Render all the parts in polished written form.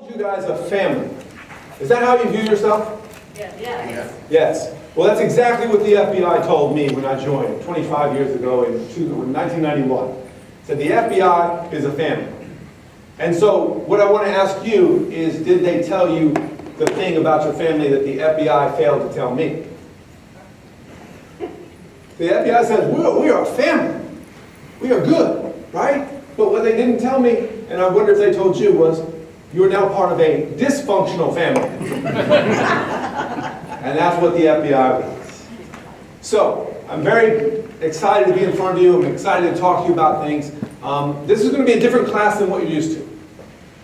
You guys a family. Is that how you view yourself? Yes. Yes. Well, that's exactly what the FBI told me when I joined 25 years ago in 1991. It said the FBI is a family. And so what I want to ask you is, did they tell you the thing about your family that the FBI failed to tell me? The FBI says, we are a family. We are good, right? But what they didn't tell me, and I wonder if they told you, was you're now part of a dysfunctional family. And that's what the FBI was. So, I'm very excited to be in front of you. I'm excited to talk to you about things. This is going to be a different class than what you're used to.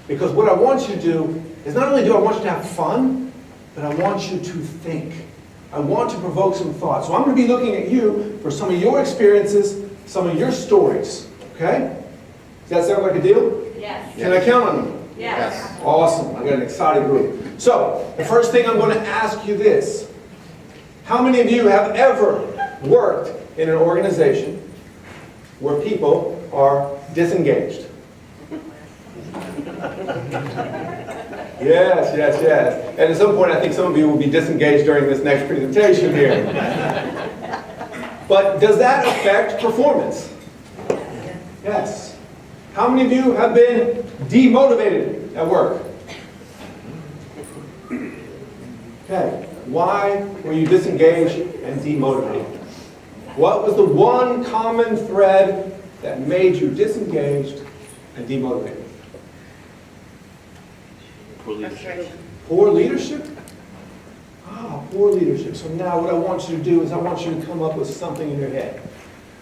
Because what I want you to do is not only do I want you to have fun, but I want you to think. I want to provoke some thought. So I'm going to be looking at you for some of your experiences, some of your stories. Okay? Does that sound like a deal? Yes. Can I count on you? Yes. Awesome. I got an excited group. So, the first thing I'm going to ask you this. How many of you have ever worked in an organization where people are disengaged? Yes. And at some point, I think some of you will be disengaged during this next presentation here. But does that affect performance? Yes. How many of you have been demotivated at work? Okay. Why were you disengaged and demotivated? What was the one common thread that made you disengaged and demotivated? Poor leadership. Poor leadership? Poor leadership. So now what I want you to do is I want you to come up with something in your head.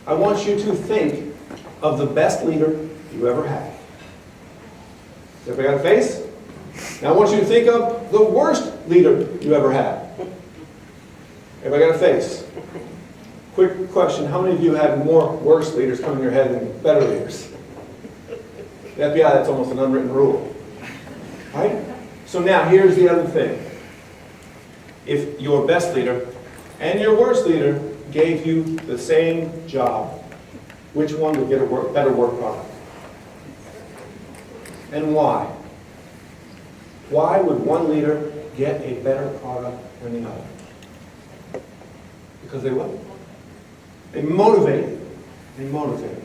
I want you to think of the best leader you ever had. Everybody got a face? Now I want you to think of the worst leader you ever had. Everybody got a face? Quick question, how many of you had more worse leaders come in your head than better leaders? The FBI, that's almost an unwritten rule. Right? So now here's the other thing. If your best leader and your worst leader gave you the same job, which one would get a better work product? And why? Why would one leader get a better product than the other? Because they what? They motivated. They motivated.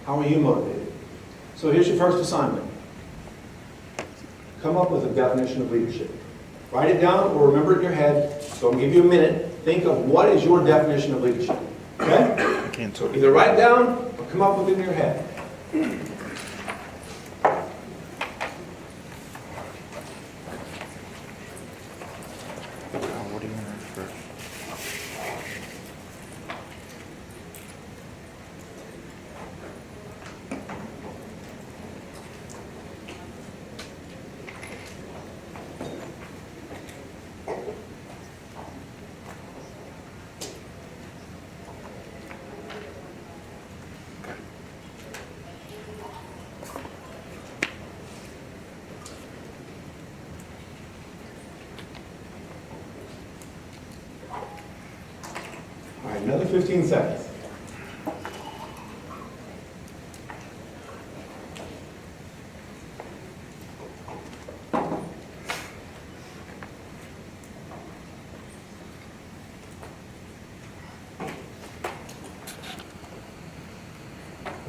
How are you motivated? So here's your first assignment. Come up with a definition of leadership. Write it down or remember it in your head. So I'll give you a minute. Think of what is your definition of leadership. Okay? So either write it down or come up with it in your head. What do you want first? All right, another 15 seconds.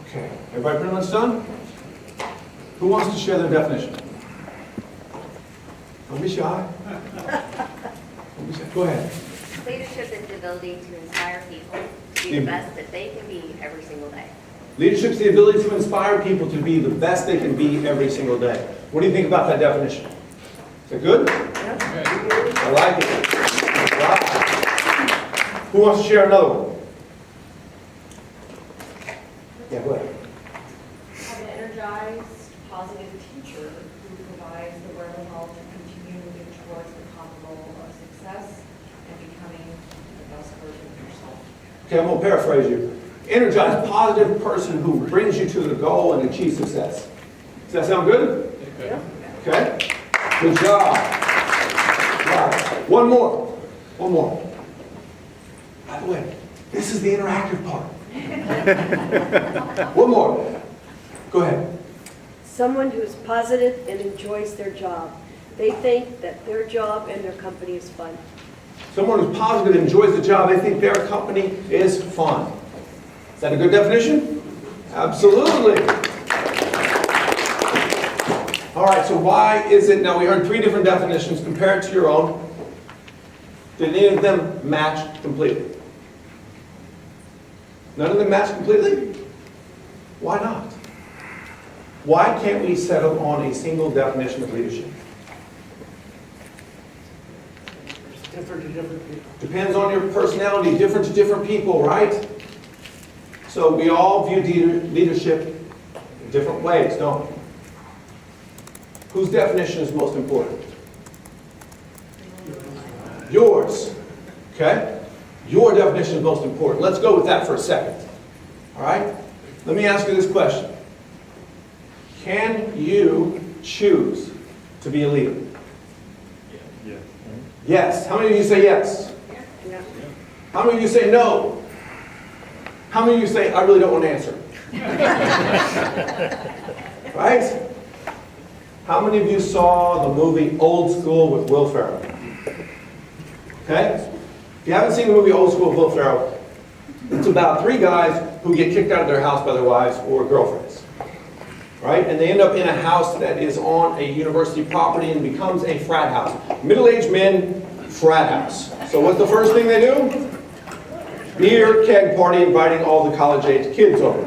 Okay, everybody pretty much done? Who wants to share their definition? Don't be shy. Don't be shy. Go ahead. Leadership is the ability to inspire people to be the best that they can be every single day. Leadership is the ability to inspire people to be the best they can be every single day. What do you think about that definition? Is it good? I like it. Wow. Who wants to share another one? Yeah, go ahead. Have an energized, positive teacher who provides the wherewithal to continue moving towards the common goal of success and becoming the best version of yourself. Okay, I'm going to paraphrase you. Energized, positive person who brings you to the goal and achieves success. Does that sound good? Okay. Good job. Wow. One more. By the way, this is the interactive part. One more. Go ahead. Someone who is positive and enjoys their job. They think that their job and their company is fun. Someone who's positive and enjoys the job, they think their company is fun. Is that a good definition? Absolutely. All right, so why is it, now we heard 3 different definitions, compare it to your own. Did any of them match completely? None of them match completely? Why not? Why can't we settle on a single definition of leadership? It's different to different people. Depends on your personality, different to different people, right? So we all view leadership in different ways, don't we? Whose definition is most important? Yours. Okay? Your definition is most important. Let's go with that for a second. All right? Let me ask you this question. Can you choose to be a leader? Yeah. Yes. How many of you say yes? Yeah. How many of you say no? How many of you say, I really don't want to answer? Right? How many of you saw the movie Old School with Will Ferrell? Okay? If you haven't seen the movie Old School with Will Ferrell, it's about 3 guys who get kicked out of their house by their wives or girlfriends. Right? And they end up in a house that is on a university property and becomes a frat house. Middle-aged men, frat house. So what's the first thing they do? Beer keg party, inviting all the college-age kids over.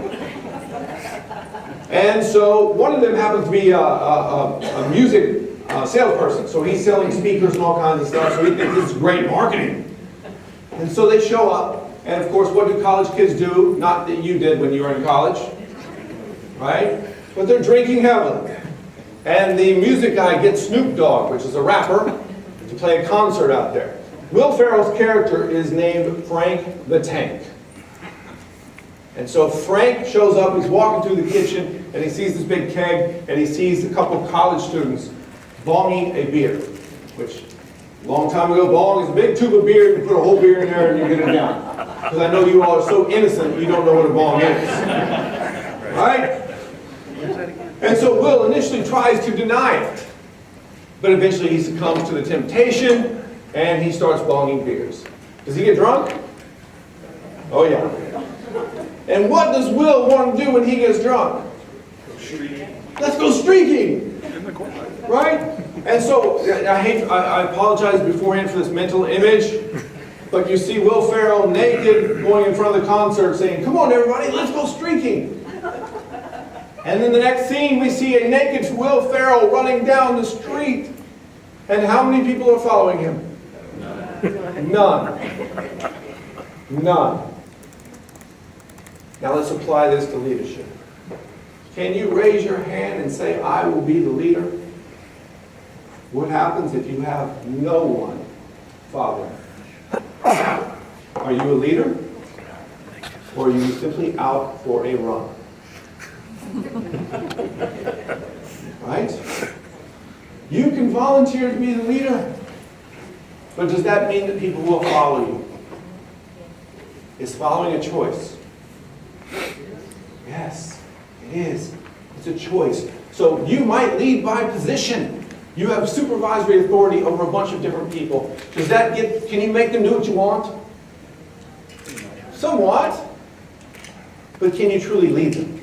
And so one of them happens to be a music salesperson. So he's selling speakers and all kinds of stuff. So he thinks this is great marketing. And so they show up. And of course, what do college kids do? Not that you did when you were in college. Right? But they're drinking heavily. And the music guy gets Snoop Dogg, which is a rapper, to play a concert out there. Will Ferrell's character is named Frank the Tank. And so Frank shows up, he's walking through the kitchen, and he sees this big keg, and he sees a couple of college students bonging a beer, which, a long time ago, bong is a big tube of beer, you put a whole beer in there, and you get it down. Because I know you all are so innocent, you don't know what a bong is. Right? And so Will initially tries to deny it, but eventually he succumbs to the temptation, and he starts bonging beers. Does he get drunk? Oh yeah. And what does Will want to do when he gets drunk? Let's go streaking. Right? And so, I apologize beforehand for this mental image, but you see Will Ferrell naked going in front of the concert saying, come on everybody, let's go streaking. And then the next scene we see a naked Will Ferrell running down the street. And how many people are following him? None. None. Now let's apply this to leadership. Can you raise your hand and say, I will be the leader? What happens if you have no one following? Are you a leader? Or are you simply out for a run? Right? You can volunteer to be the leader. But does that mean that people will follow you? Is following a choice? Yes, it is. It's a choice. So you might lead by position. You have supervisory authority over a bunch of different people. Does that can you make them do what you want? Somewhat. But can you truly lead them?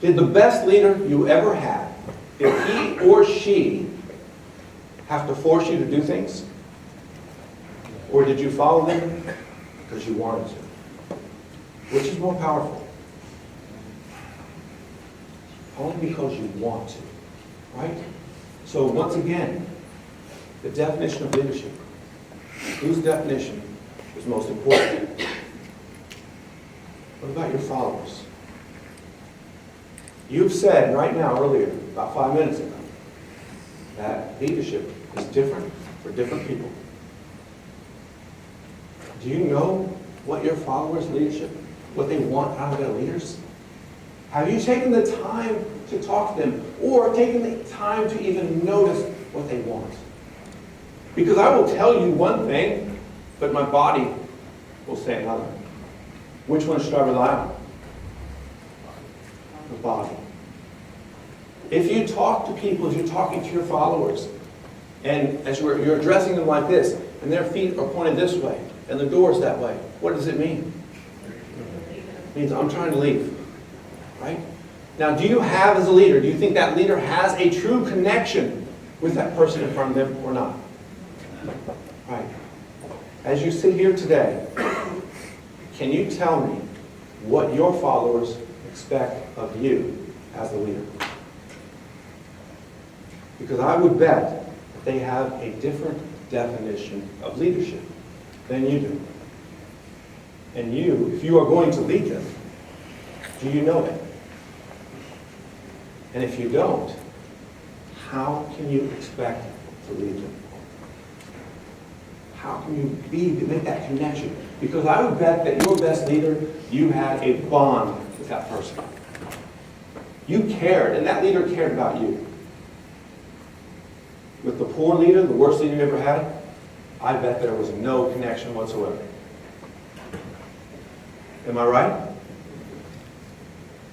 Did the best leader you ever had, did he or she have to force you to do things? Or did you follow them because you wanted to? Which is more powerful? Only because you want to, right? So once again, the definition of leadership. Whose definition is most important? What about your followers? You've said right now, earlier, about 5 minutes ago, that leadership is different for different people. Do you know what your followers' leadership, what they want out of their leaders? Have you taken the time to talk to them, or taken the time to even notice what they want? Because I will tell you one thing, but my body will say another. Which one should I rely on? The body. If you talk to people, if you're talking to your followers, and as you're addressing them like this, and their feet are pointed this way, and the door's that way, what does it mean? It means I'm trying to leave, right? Now, do you have, as a leader, do you think that leader has a true connection with that person in front of them or not? Right. As you sit here today, can you tell me what your followers expect of you as the leader? Because I would bet that they have a different definition of leadership than you do. And you, if you are going to lead them, do you know it? And if you don't, how can you expect to lead them? How can you make that connection? Because I would bet that your best leader, you had a bond with that person. You cared, and that leader cared about you. With the poor leader, the worst leader you ever had, I bet there was no connection whatsoever. Am I right?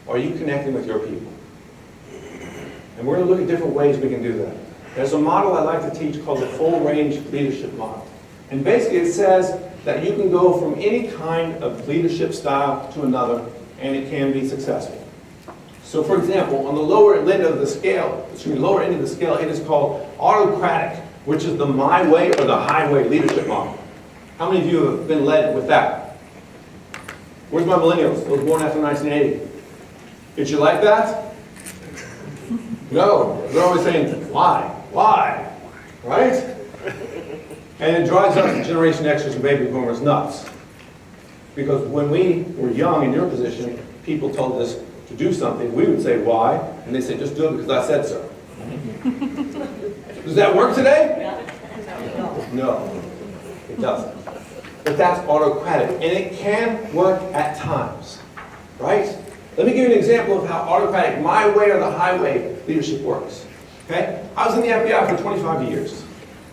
Are you connecting with your people? And we're going to look at different ways we can do that. There's a model I like to teach called the full range leadership model. And basically it says that you can go from any kind of leadership style to another, and it can be successful. So for example, on the lower end of the scale, it is called autocratic, which is the my way or the highway leadership model. How many of you have been led with that? Where's my millennials? Those born after 1980. Did you like that? No. They're always saying, why? Why? Right? And it drives us, Generation Xers and baby boomers, nuts. Because when we were young in your position, people told us to do something, we would say, why? And they say, just do it because I said so. Does that work today? No, it doesn't. But that's autocratic, and it can work at times, right? Let me give you an example of how autocratic, my way or the highway leadership works. Okay? I was in the FBI for 25 years.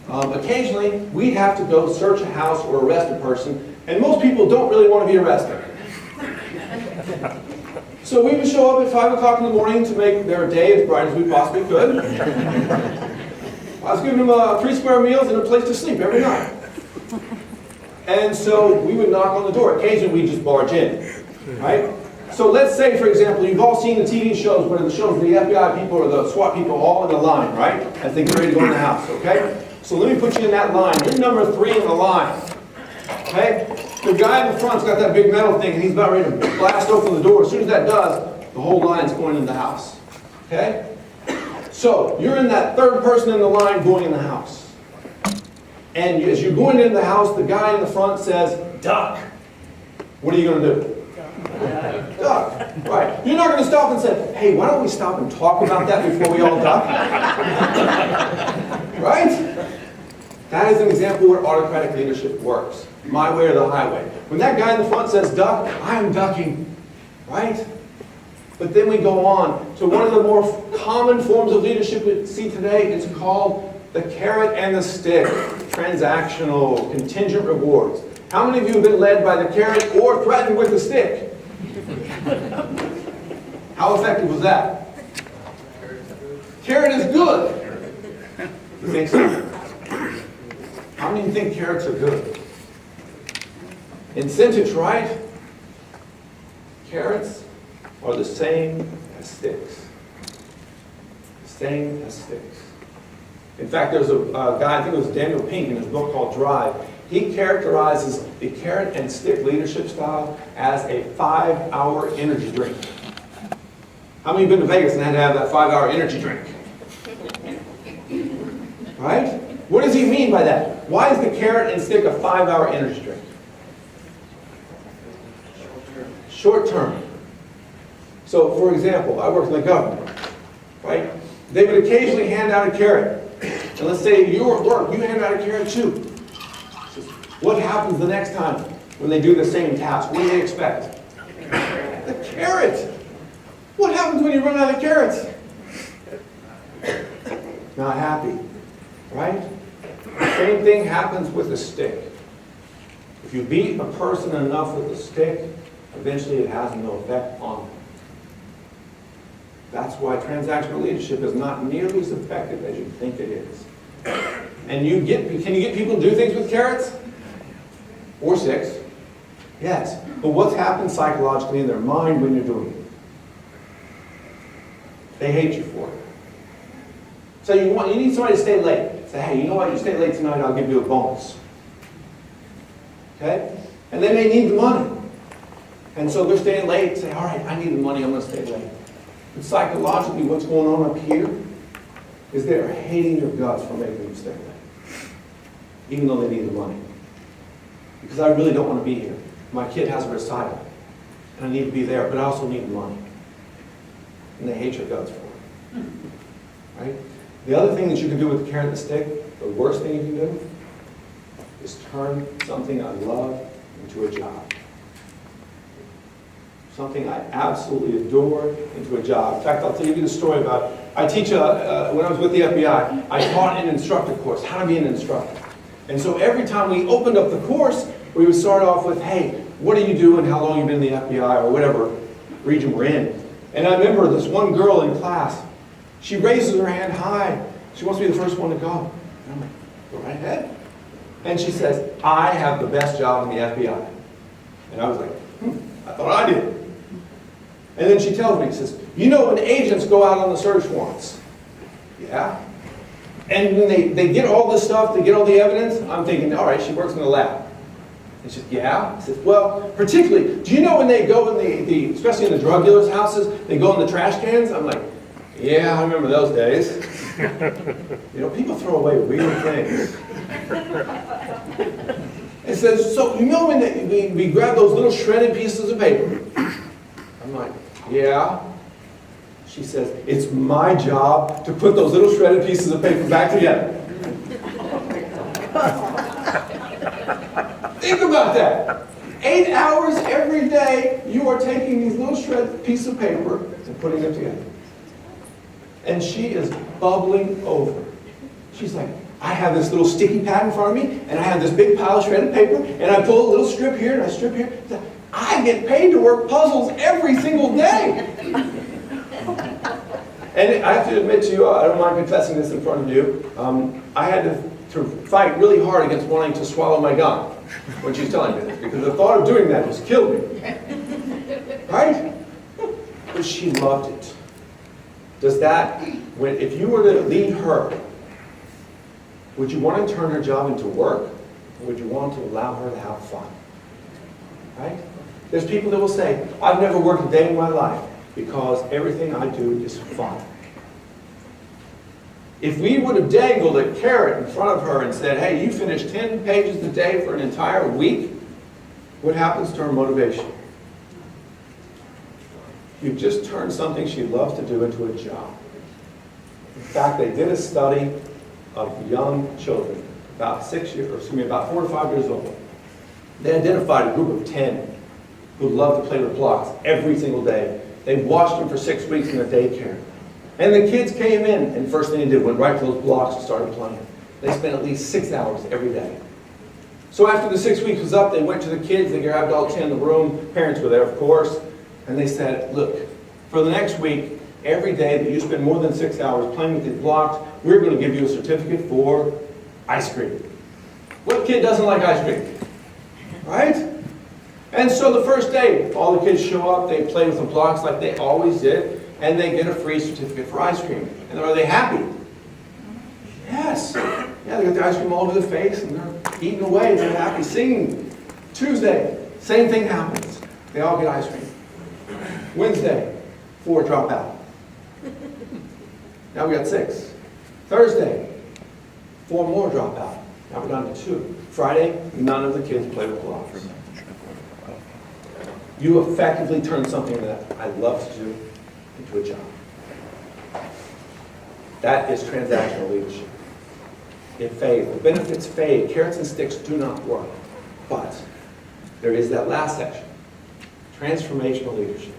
Occasionally, we'd have to go search a house or arrest a person, and most people don't really want to be arrested. So we would show up at 5 o'clock in the morning to make their day as bright as we possibly could. I was giving them 3 square meals and a place to sleep every night. And so we would knock on the door. Occasionally, we'd just barge in, right? So let's say, for example, you've all seen the TV shows where the FBI people or the SWAT people all in a line, right? As they get ready to go in the house, okay? So let me put you in that line. You're number 3 in the line, okay? The guy in the front's got that big metal thing, and he's about ready to blast open the door. As soon as that does, the whole line's going in the house, okay? So you're in that 3rd person in the line going in the house. And as you're going into the house, the guy in the front says, duck. What are you going to do? Duck. Right. You're not going to stop and say, hey, why don't we stop and talk about that before we all duck? Right? That is an example where autocratic leadership works. My way or the highway. When that guy in the front says duck, I am ducking. Right? But then we go on to one of the more common forms of leadership we see today. It's called the carrot and the stick. Transactional, contingent rewards. How many of you have been led by the carrot or threatened with the stick? How effective was that? Carrot is good. You think so? How many of you think carrots are good? Incentives, right? Carrots are the same as sticks. The same as sticks. In fact, there's a guy, I think it was Daniel Pink, in his book called Drive. He characterizes the carrot and stick leadership style as a 5-hour energy drink. How many have been to Vegas and had to have that 5-hour energy drink? Right? What does he mean by that? Why is the carrot and stick a 5-hour energy drink? Short term. So, for example, I work in the government, right? They would occasionally hand out a carrot. And let's say you're at work, you hand out a carrot too. What happens the next time when they do the same task? What do they expect? The carrot. What happens when you run out of carrots? Not happy, right? The same thing happens with a stick. If you beat a person enough with a stick, eventually it has no effect on them. That's why transactional leadership is not nearly as effective as you think it is. And can you get people to do things with carrots? Or sticks? Yes. But what's happened psychologically in their mind when you're doing it? They hate you for it. So you need somebody to stay late. Say, hey, you know what? You stay late tonight, I'll give you a bonus. Okay? And they may need the money. And so they're staying late. Say, all right, I need the money, I'm going to stay late. But psychologically, what's going on up here is they're hating their guts for making them stay late. Even though they need the money. Because I really don't want to be here. My kid has a recital. And I need to be there, but I also need the money. And they hate your guts for it. Right? The other thing that you can do with the carrot and the stick, the worst thing you can do, is turn something I love into a job. Something I absolutely adore into a job. In fact, I'll tell you the story about it. I teach, when I was with the FBI, I taught an instructor course, how to be an instructor. And so every time we opened up the course, we would start off with, hey, what do you do and how long you've been in the FBI or whatever region we're in. And I remember this one girl in class, she raises her hand high. She wants to be the first one to go. And I'm like, go right ahead. And she says, I have the best job in the FBI. And I was like, I thought I did. And then she tells me, she says, you know when agents go out on the search warrants? Yeah. And when they get all this stuff, they get all the evidence, I'm thinking, all right, she works in the lab. And she says, yeah. I says, well, particularly, do you know when they go in especially in the drug dealers' houses, they go in the trash cans? I'm like, yeah, I remember those days. You know, people throw away weird things. It says, so you know when we grab those little shredded pieces of paper? I'm like, yeah. She says, it's my job to put those little shredded pieces of paper back together. Think about that. 8 hours every day, you are taking these little shredded pieces of paper and putting them together. And she is bubbling over. She's like, I have this little sticky pad in front of me, and I have this big pile of shredded paper, and I pull a little strip here, and I strip here. I get paid to work puzzles every single day. And I have to admit to you, I don't mind confessing this in front of you, I had to fight really hard against wanting to swallow my gum when she's telling me this, because the thought of doing that just killed me. Right? But she loved it. Does that, if you were to lead her, would you want to turn her job into work, or would you want to allow her to have fun? Right? There's people that will say, I've never worked a day in my life because everything I do is fun. If we would have dangled a carrot in front of her and said, hey, you finish 10 pages a day for an entire week, what happens to her motivation? You've just turned something she loves to do into a job. In fact, they did a study of young children, about 4 to 5 years old. They identified a group of 10 who loved to play with blocks every single day. They watched them for 6 weeks in their daycare. And the kids came in, and first thing they did, went right to those blocks and started playing. They spent at least 6 hours every day. So after the 6 weeks was up, they went to the kids, they grabbed all 10 in the room, parents were there, of course, and they said, look, for the next week, every day that you spend more than 6 hours playing with these blocks, we're going to give you a certificate for ice cream. What kid doesn't like ice cream? Right? And so the first day, all the kids show up, they play with the blocks like they always did, and they get a free certificate for ice cream. And are they happy? Yes. Yeah, they got the ice cream all over their face, and they're eating away, they're happy, singing. Tuesday, same thing happens. They all get ice cream. Wednesday, 4 drop out. Now we got 6. Thursday, 4 more drop out. Now we're down to 2. Friday, none of the kids play with blocks. You effectively turn something that I love to do into a job. That is transactional leadership. It fades. The benefits fade. Carrots and sticks do not work. But there is that last section. Transformational leadership.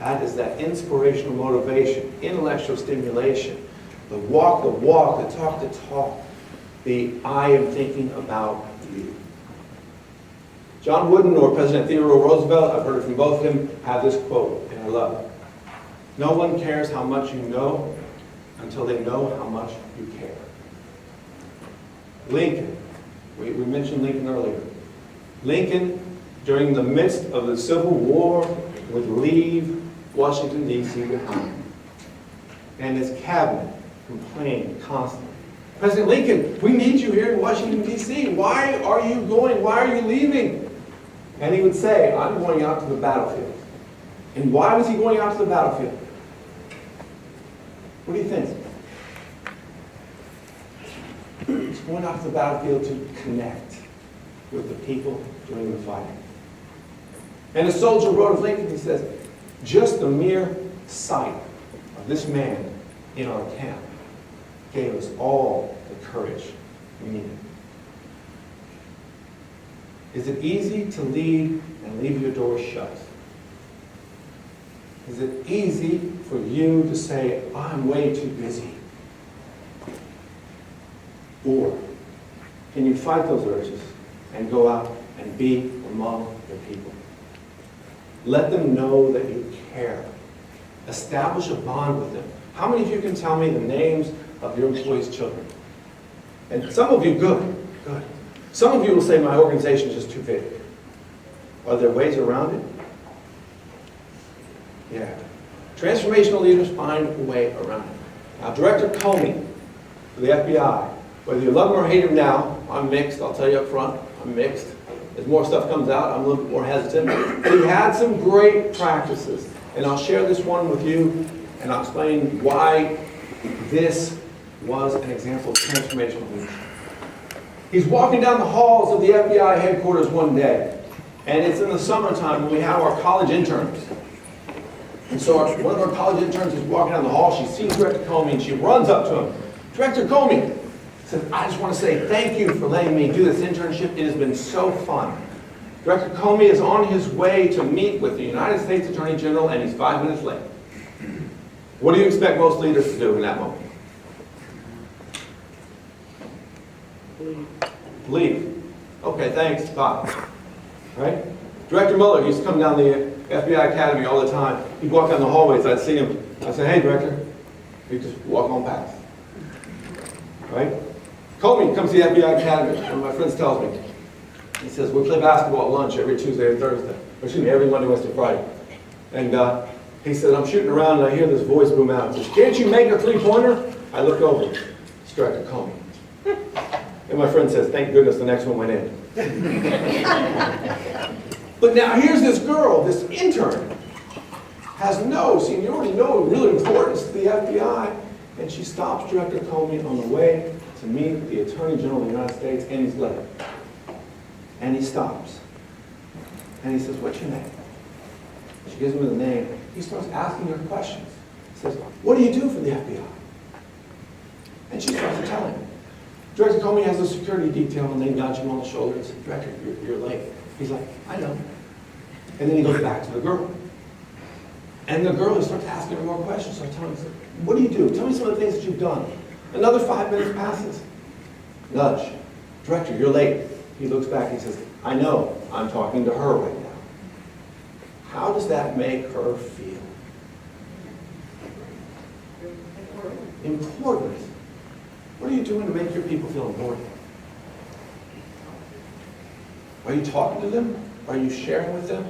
That is that inspirational motivation, intellectual stimulation, the walk, the talk, the I am thinking about you. John Wooden or President Theodore Roosevelt, I've heard it from both of them, have this quote, and I love it. No one cares how much you know until they know how much you care. Lincoln, we mentioned Lincoln earlier. Lincoln, during the midst of the Civil War, would leave Washington, D.C. behind. And his cabinet complained constantly. President Lincoln, we need you here in Washington, D.C. Why are you going? Why are you leaving? And he would say, I'm going out to the battlefield. And why was he going out to the battlefield? What do you think? He's going out to the battlefield to connect with the people doing the fighting. And a soldier wrote of Lincoln, he says, just the mere sight of this man in our camp gave us all the courage we needed. Is it easy to lead and leave your door shut? Is it easy for you to say, I'm way too busy? Or can you fight those urges and go out and be among the people? Let them know that you care. Establish a bond with them. How many of you can tell me the names of your employees' children? And some of you, good. Some of you will say, my organization is just too big. Are there ways around it? Yeah. Transformational leaders find a way around it. Now, Director Comey for the FBI, whether you love him or hate him now, I'm mixed, I'll tell you up front, I'm mixed. As more stuff comes out, I'm a little bit more hesitant. But he had some great practices, and I'll share this one with you, and I'll explain why this was an example of transformational leadership. He's walking down the halls of the FBI headquarters one day, and it's in the summertime when we have our college interns. And so one of our college interns is walking down the hall, she sees Director Comey, and she runs up to him. Director Comey says, I just want to say thank you for letting me do this internship. It has been so fun. Director Comey is on his way to meet with the United States Attorney General, and he's 5 minutes late. What do you expect most leaders to do in that moment? Leave. Okay, thanks, bye. Right? Director Mueller used to come down the FBI Academy all the time. He'd walk down the hallways, I'd see him. I'd say, hey, Director. He'd just walk on past. Right? Comey comes to the FBI Academy, one of my friends tells me. He says, we play basketball at lunch every Tuesday and Thursday. Or excuse me, every Monday, Wednesday, Friday. And he said, I'm shooting around and I hear this voice boom out. He says, can't you make a three-pointer? I look over. It's Director Comey. And my friend says, thank goodness the next one went in. But now here's this girl, this intern, has no seniority, no real importance to the FBI, and she stops Director Comey on the way to meet the Attorney General of the United States, and he's late. And he stops. And he says, what's your name? She gives him the name. He starts asking her questions. He says, what do you do for the FBI? And she starts to tell him. Director Comey has a security detail, and they nudge him on the shoulder and say, Director, you're late. He's like, I know. And then he goes back to the girl. And the girl starts asking her more questions. So I tell him, what do you do? Tell me some of the things that you've done. Another 5 minutes passes. Nudge. Director, you're late. He looks back and he says, I know. I'm talking to her right now. How does that make her feel? Important. What are you doing to make your people feel important? Are you talking to them? Are you sharing with them?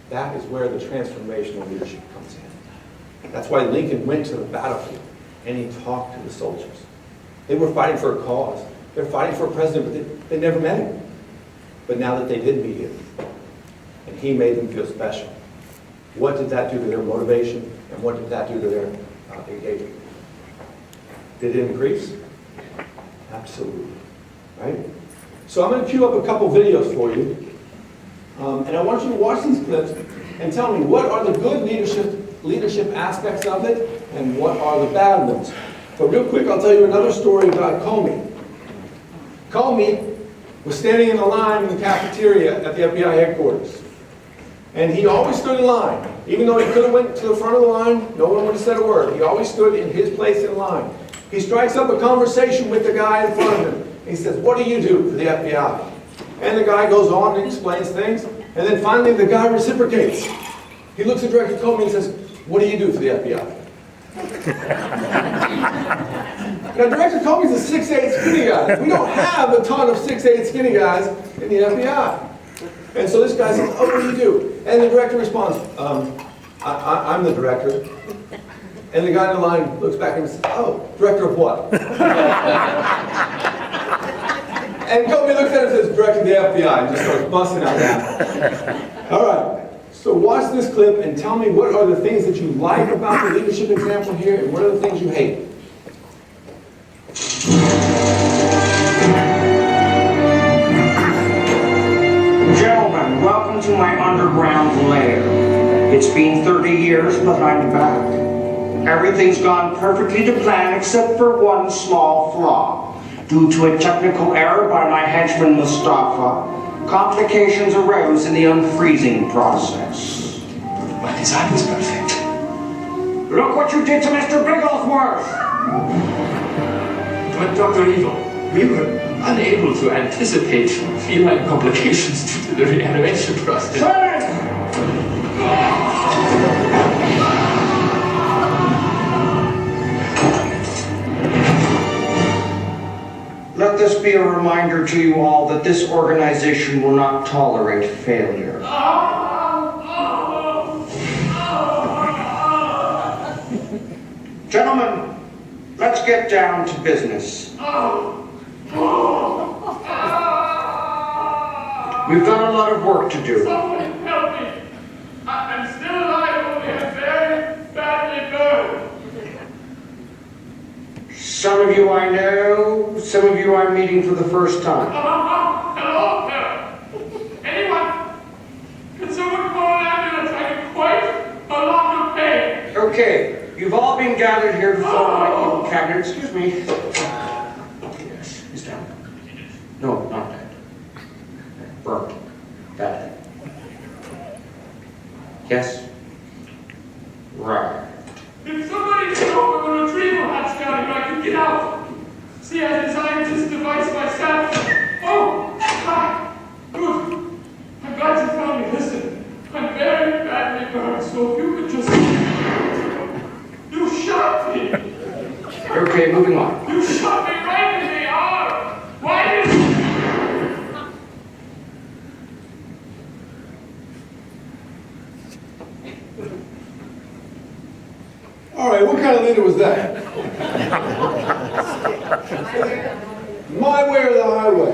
That is where the transformational leadership comes in. That's why Lincoln went to the battlefield and he talked to the soldiers. They were fighting for a cause. They're fighting for a president, but they never met him. But now that they did meet him, and he made them feel special, what did that do to their motivation? And what did that do to their engagement? Did it increase? Absolutely. Right? So I'm going to cue up a couple videos for you. And I want you to watch these clips and tell me what are the good leadership aspects of it and what are the bad ones. But real quick, I'll tell you another story about Comey. Comey was standing in the line in the cafeteria at the FBI headquarters. And he always stood in line. Even though he could have went to the front of the line, no one would have said a word. He always stood in his place in line. He strikes up a conversation with the guy in front of him. He says, what do you do for the FBI? And the guy goes on and explains things. And then finally the guy reciprocates. He looks at Director Comey and says, what do you do for the FBI? Now, Director Comey's a 6'8" skinny guy. We don't have a ton of 6'8" skinny guys in the FBI. And so this guy says, oh, what do you do? And the director responds, I'm the director. And the guy in the line looks back and says, oh, director of what? And Comey looks at him and says, director of the FBI, and just starts busting out laughing. All right. So watch this clip and tell me what are the things that you like about the leadership example here and what are the things you hate. Gentlemen, welcome to my underground lair. It's been 30 years, but I'm back. Everything's gone perfectly to plan except for one small flaw. Due to a technical error by my henchman Mustafa, complications arose in the unfreezing process. My design was perfect. Look what you did to Mr. Bigglesworth! But Dr. Evil, we were unable to anticipate feline complications due to the reanimation process. Let this be a reminder to you all that this organization will not tolerate failure. Gentlemen, let's get down to business. We've got a lot of work to do. Someone help me! I'm still alive, only I'm very badly burned. Some of you I know, some of you I'm meeting for the first time. Hello there! Anyone? Can someone call an ambulance? I'm in quite a lot of pain. Okay, you've all been gathered here to form my evil cabinet. Excuse me. Yes, he's down. No, not that. Burnt. That. Yes? Right. If somebody can open the retrieval hatch down here, I can get out. See, I designed this device myself. Oh, hi. Good. I'm glad you found me. Listen, I'm very badly burned, so if you could just... You shot me. Okay, moving on. You shot me right in the arm. Why did you... All right, what kind of leader was that? My way or the highway.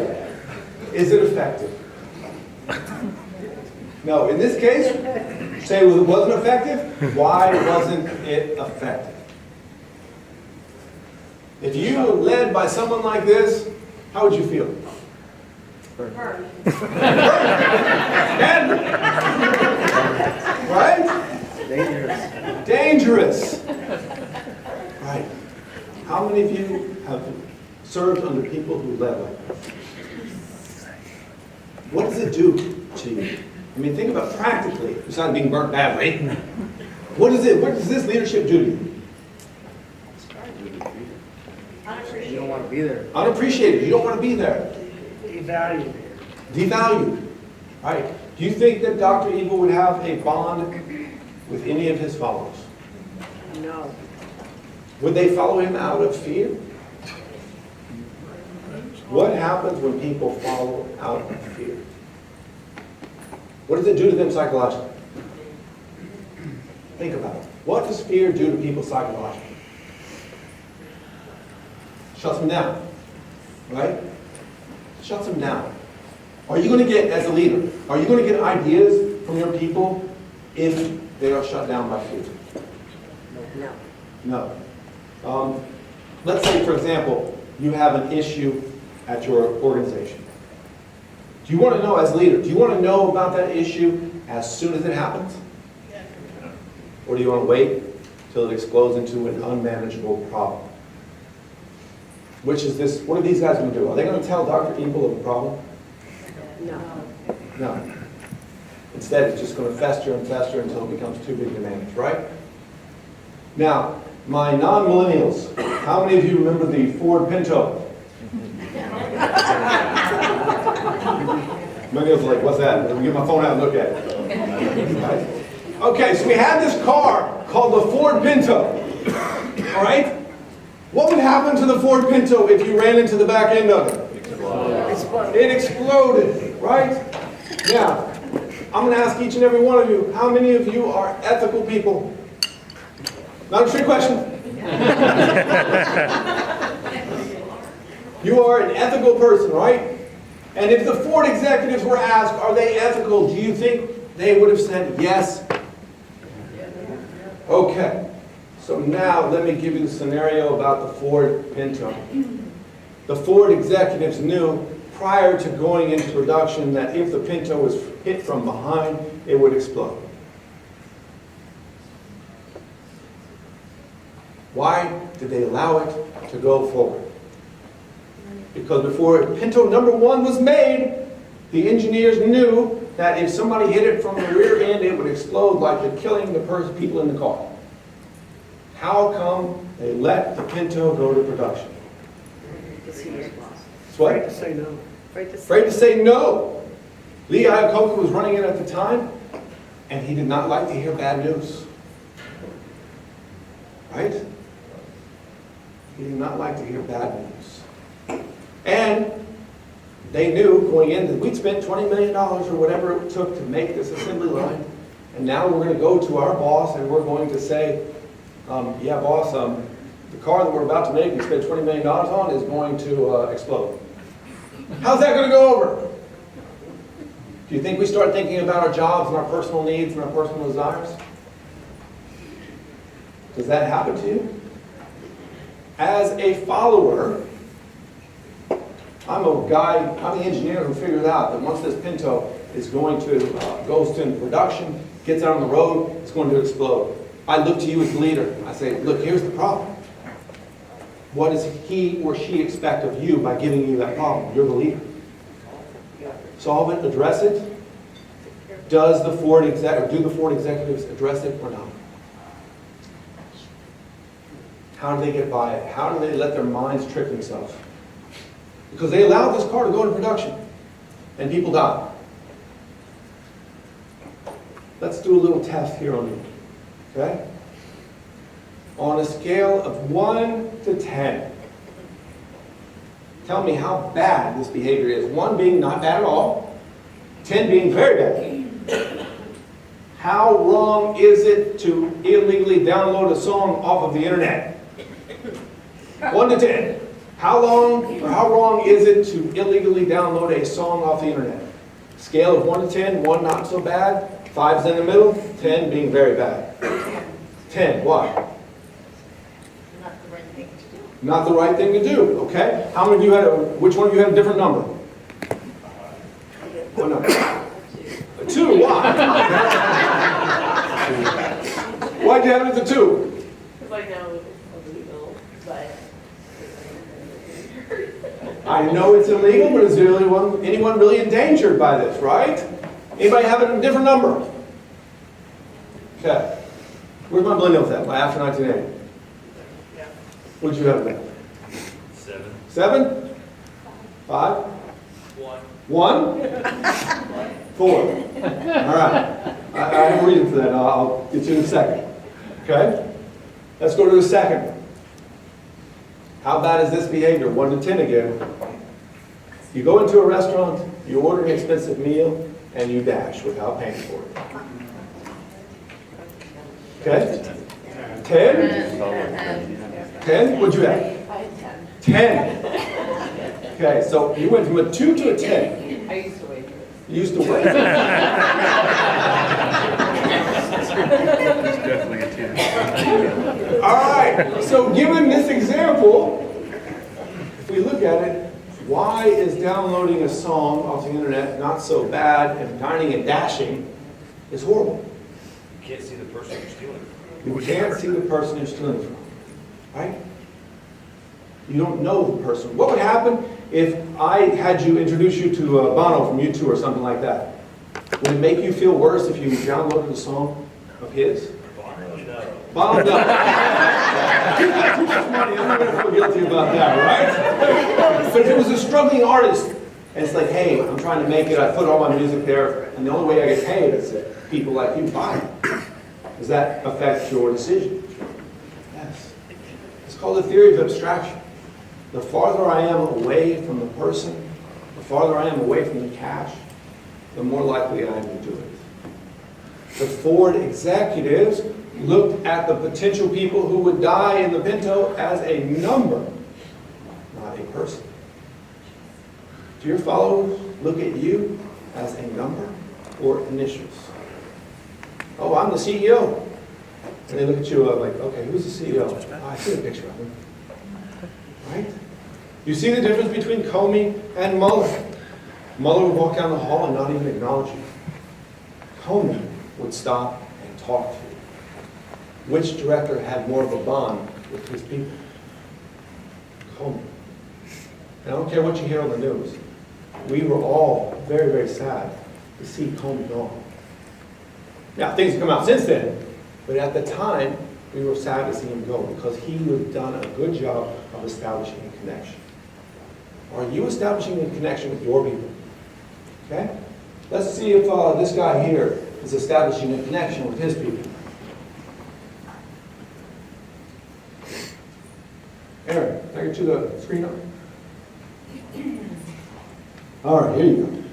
Is it effective? No, in this case, say it wasn't effective. Why wasn't it effective? If you were led by someone like this, how would you feel? Burn. Right? Dangerous. Right. How many of you have served under people who led like this? What does it do to you? I mean, think about practically, besides being burnt badly. What does this leadership do to you? You don't want to be there. Unappreciated. You don't want to be there. Devalued. Devalued. Right. Do you think that Dr. Evil would have a bond with any of his followers? No. Would they follow him out of fear? What happens when people follow out of fear? What does it do to them psychologically? Think about it. What does fear do to people psychologically? Shuts them down, right? Shuts them down. Are you going to get, as a leader, are you going to get ideas from your people if they are shut down by fear? No. No. Let's say, for example, you have an issue at your organization. Do you want to know, as a leader, do you want to know about that issue as soon as it happens? Or do you want to wait till it explodes into an unmanageable problem? Which is this, what are these guys going to do? Are they going to tell Dr. Evil of the problem? No. No. Instead, it's just going to fester and fester until it becomes too big to manage, right? Now, my non-millennials, how many of you remember the Ford Pinto? Millennials are like, what's that? Let me get my phone out and look at it. Right? Okay, so we had this car called the Ford Pinto. All right? What would happen to the Ford Pinto if you ran into the back end of it? It exploded, right? Now, I'm going to ask each and every one of you, how many of you are ethical people? Not a trick question. You are an ethical person, right? And if the Ford executives were asked, are they ethical, do you think they would have said yes? Okay. So now let me give you the scenario about the Ford Pinto. The Ford executives knew prior to going into production that if the Pinto was hit from behind, it would explode. Why did they allow it to go forward? Because before Pinto number 1 was made, the engineers knew that if somebody hit it from the rear end, it would explode like it killing the people in the car. How come they let the Pinto go to production? What? Afraid to say no. Afraid to say no. Lee Iacocca was running it at the time, and he did not like to hear bad news. Right? He did not like to hear bad news. And they knew going in that we'd spent $20 million or whatever it took to make this assembly line, and now we're going to go to our boss and we're going to say, yeah, boss, the car that we're about to make and spend $20 million on is going to explode. How's that going to go over? Do you think we start thinking about our jobs and our personal needs and our personal desires? Does that happen to you? As a follower, I'm the engineer who figured out that once this Pinto is going to, goes into production, gets out on the road, it's going to explode. I look to you as the leader. I say, look, here's the problem. What does he or she expect of you by giving you that problem? You're the leader. Solve it, address it. Do the Ford executives address it or not? How do they get by it? How do they let their minds trick themselves? Because they allowed this car to go into production, and people died. Let's do a little test here on you. Okay? On a scale of 1 to 10, tell me how bad this behavior is. 1 being not bad at all, 10 being very bad. How wrong is it to illegally download a song off of the internet? 1 to 10. How wrong is it to illegally download a song off the internet? Scale of 1 to 10, 1 not so bad, 5's in the middle, 10 being very bad. 10, why? Not the right thing to do. Not the right thing to do, okay? How many of you which one of you had a different number? What number? 2, why? Why'd you have it at 2? Because I know it's illegal, but I know it's illegal, but is there anyone really endangered by this, right? Anybody have a different number? Okay. Where's my millennials at? My after 1980? What'd you have then? 7. 7? 5? 1? 4. All right. I have a reason for that. I'll get you in a second. Okay? Let's go to the second. How bad is this behavior? 1 to 10 again. You go into a restaurant, you order an expensive meal, and you dash without paying for it. Okay? 10? 10? What'd you have? I had 10. Okay, so you went from a 2 to a 10. 10. I used to wait. You used to wait. Definitely a 10. All right, so given this example, if we look at it, why is downloading a song off the internet not so bad and dining and dashing is horrible? You can't see the person you're stealing from. You can't see the person you're stealing from, right? You don't know the person. What would happen if I had you introduce you to Bono from U2 or something like that? Would it make you feel worse if you downloaded a song of his? Bono, no. You got too much money. I'm not going to feel guilty about that, right? But if it was a struggling artist, and it's like, hey, I'm trying to make it. I put all my music there, and the only way I get paid is that people like you buy it. Does that affect your decision? Yes. It's called the theory of abstraction. The farther I am away from the person, the farther I am away from the cash, the more likely I am to do it. The Ford executives looked at the potential people who would die in the Pinto as a number, not a person. Do your followers look at you as a number or initials? Oh, I'm the CEO. And they look at you like, okay, who's the CEO? Oh, I see a picture of him. Right? You see the difference between Comey and Mueller. Mueller would walk down the hall and not even acknowledge you. Comey would stop and talk to you. Which director had more of a bond with his people? Comey. And I don't care what you hear on the news. We were all very, very sad to see Comey gone. Now, things have come out since then, but at the time, we were sad to see him go because he would have done a good job of establishing a connection. Are you establishing a connection with your people? Okay? Let's see if this guy here is establishing a connection with his people. Aaron, can I get you the screen up? All right, here you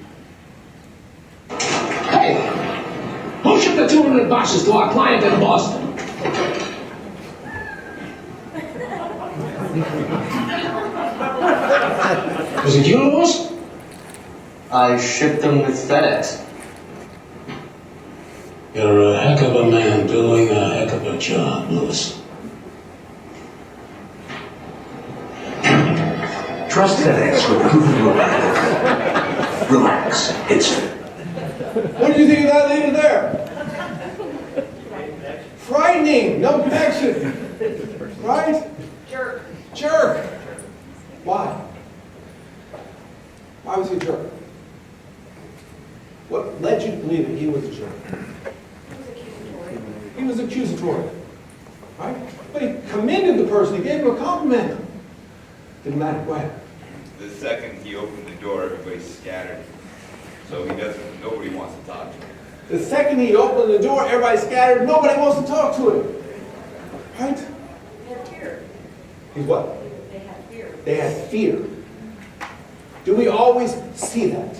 go. Hey, who shipped the 200 boxes to our client in Boston? Was it you, Louis? I shipped them with FedEx. You're a heck of a man doing a heck of a job, Louis. Trust FedEx with proven reliability. Relax, it's What do you think of that leader there? Frightening, no connection. Right? Jerk. Jerk. Why? Why was he a jerk? What led you to believe that he was a jerk? He was accusatory. Right? But he commended the person, he gave him a compliment. Didn't matter. Go ahead. The second he opened the door, everybody scattered. So nobody wants to talk to him. The second he opened the door, everybody scattered. Nobody wants to talk to him. Right? They had fear. He's what? They had fear. They had fear. Do we always see that?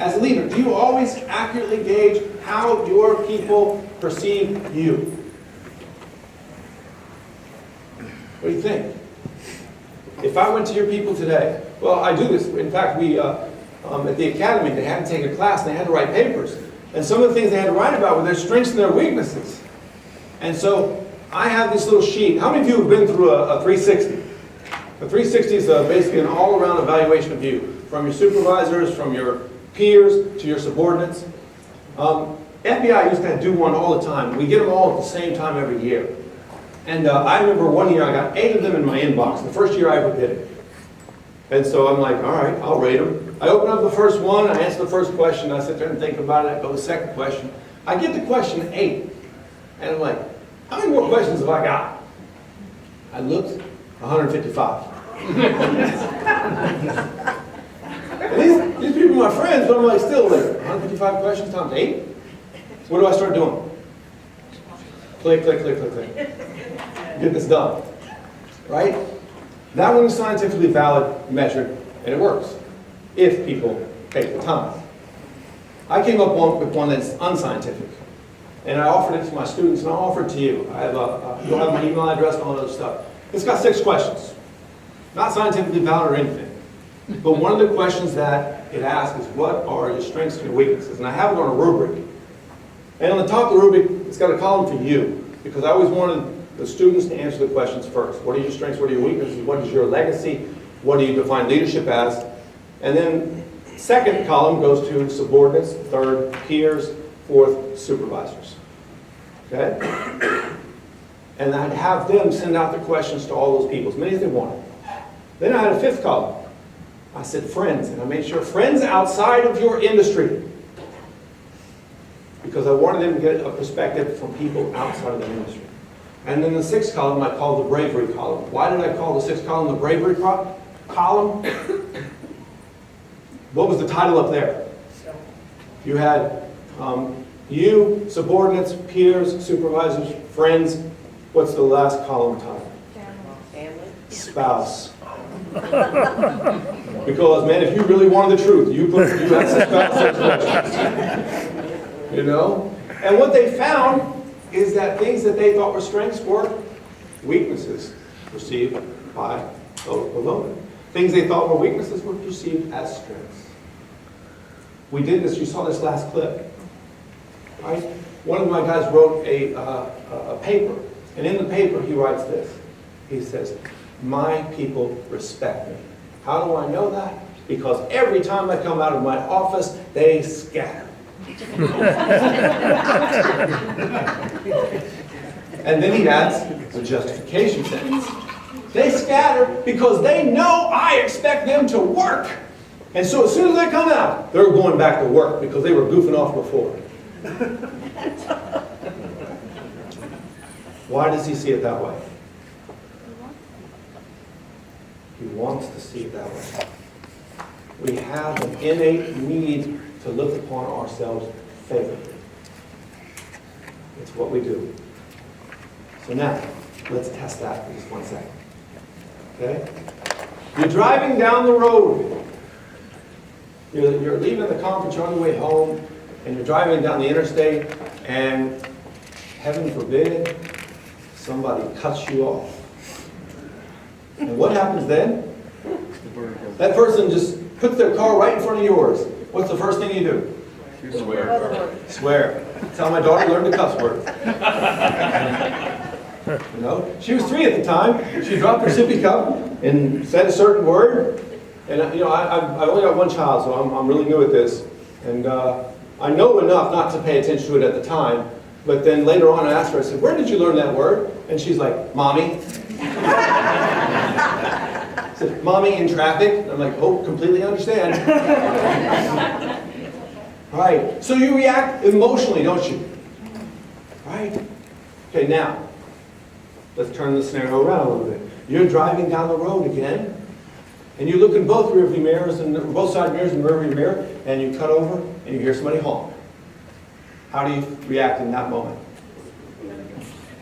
As a leader, do you always accurately gauge how your people perceive you? What do you think? If I went to your people today, well, I do this. In fact, we at the academy, they had to take a class and they had to write papers. And some of the things they had to write about were their strengths and their weaknesses. And so I have this little sheet. How many of you have been through a 360? A 360 is basically an all-around evaluation of you, from your supervisors, from your peers, to your subordinates. FBI used to do one all the time. We get them all at the same time every year. And I remember one year I got 8 of them in my inbox, the first year I ever did it. And so I'm like, all right, I'll rate them. I open up the first one, I answer the first question, I sit there and think about it, I go to the second question. I get to question 8, and I'm like, how many more questions have I got? I looked, 155. These people are my friends, but I'm like, still there. 155 questions times 8? What do I start doing? Click, click, click, click, click. Get this done. Right? That one is scientifically valid, measured, and it works. If people take the time. I came up with one that's unscientific. And I offered it to my students, and I'll offer it to you. You'll have my email address and all that other stuff. It's got 6 questions. Not scientifically valid or anything. But one of the questions that it asks is, what are your strengths and your weaknesses? And I have it on a rubric. And on the top of the rubric, it's got a column for you. Because I always wanted the students to answer the questions first. What are your strengths? What are your weaknesses? What is your legacy? What do you define leadership as? And then second column goes to subordinates, third, peers, fourth, supervisors. Okay? And I'd have them send out the questions to all those people, as many as they wanted. Then I had a 5th column. I said friends, and I made sure friends outside of your industry. Because I wanted them to get a perspective from people outside of the industry. And then the 6th column I called the bravery column. Why did I call the 6th column the bravery column? What was the title up there? You had You, subordinates, peers, supervisors, friends, what's the last column title? Family. Spouse. Because, man, if you really wanted the truth, you had some spouse situations. You know? And what they found is that things that they thought were strengths were weaknesses perceived by those below them. Things they thought were weaknesses were perceived as strengths. We did this, you saw this last clip. Right? One of my guys wrote a paper, and in the paper he writes this. He says, "My people respect me." How do I know that? Because every time I come out of my office, they scatter. And then he adds a justification sentence. They scatter because they know I expect them to work. And so as soon as they come out, they're going back to work because they were goofing off before. Why does he see it that way? He wants to see it that way. We have an innate need to look upon ourselves favorably. It's what we do. So now, let's test that for just 1 second. Okay? You're driving down the road. You're leaving the conference, you're on the way home, and you're driving down the interstate, and heaven forbid, somebody cuts you off. And what happens then? That person just puts their car right in front of yours. What's the first thing you do? Swear. Swear. That's how my daughter learned to cuss words. You know, she was 3 at the time. She dropped her sippy cup and said a certain word. And you know, I've only got 1 child, so I'm really new at this. And I know enough not to pay attention to it at the time. But then later on, I asked her, I said, "Where did you learn that word?" And she's like, "Mommy." I said, "Mommy in traffic?" I'm like, "Oh, completely understand." Right. So you react emotionally, don't you? Right? Okay, now, let's turn the scenario around a little bit. You're driving down the road again, and you look in both rearview mirrors, and both side mirrors and rearview mirror, and you cut over, and you hear somebody honk. How do you react in that moment?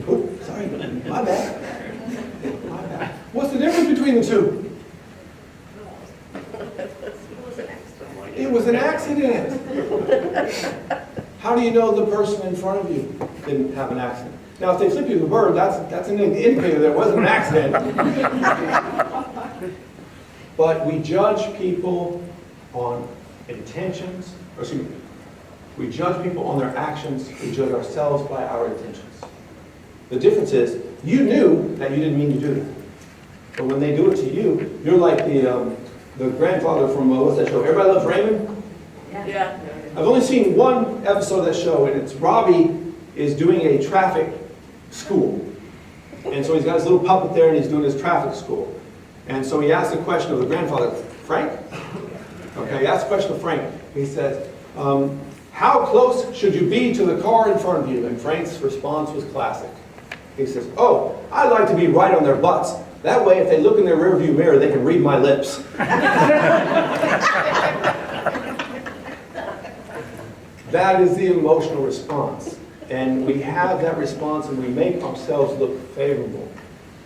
Oh, sorry, my bad. My bad. What's the difference between the two? It was an accident. How do you know the person in front of you didn't have an accident? Now, if they flip you the bird, that's an indicator there wasn't an accident. But we judge people on intentions, or excuse me, we judge people on their actions, we judge ourselves by our intentions. The difference is, you knew that you didn't mean to do that. But when they do it to you, you're like the grandfather from, what's that show? Everybody Loves Raymond? Yeah. I've only seen 1 episode of that show, and it's Robbie is doing a traffic school. And so he's got his little puppet there, and he's doing his traffic school. And so he asked the question of the grandfather, Frank? Okay, he asked the question of Frank. He says, how close should you be to the car in front of you? And Frank's response was classic. He says, "Oh, I like to be right on their butts. That way, if they look in their rearview mirror, they can read my lips." That is the emotional response. And we have that response, and we make ourselves look favorable.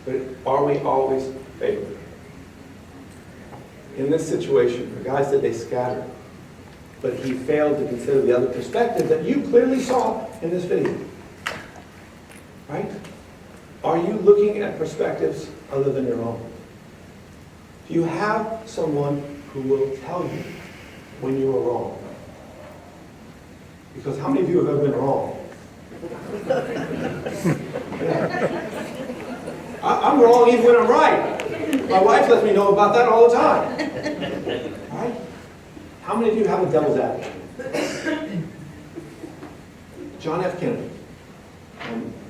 But are we always favorable? In this situation, the guy said they scattered. But he failed to consider the other perspective that you clearly saw in this video. Right? Are you looking at perspectives other than your own? Do you have someone who will tell you when you are wrong? Because how many of you have ever been wrong? I'm wrong even when I'm right. My wife lets me know about that all the time. Right? How many of you have a devil's advocate? John F. Kennedy.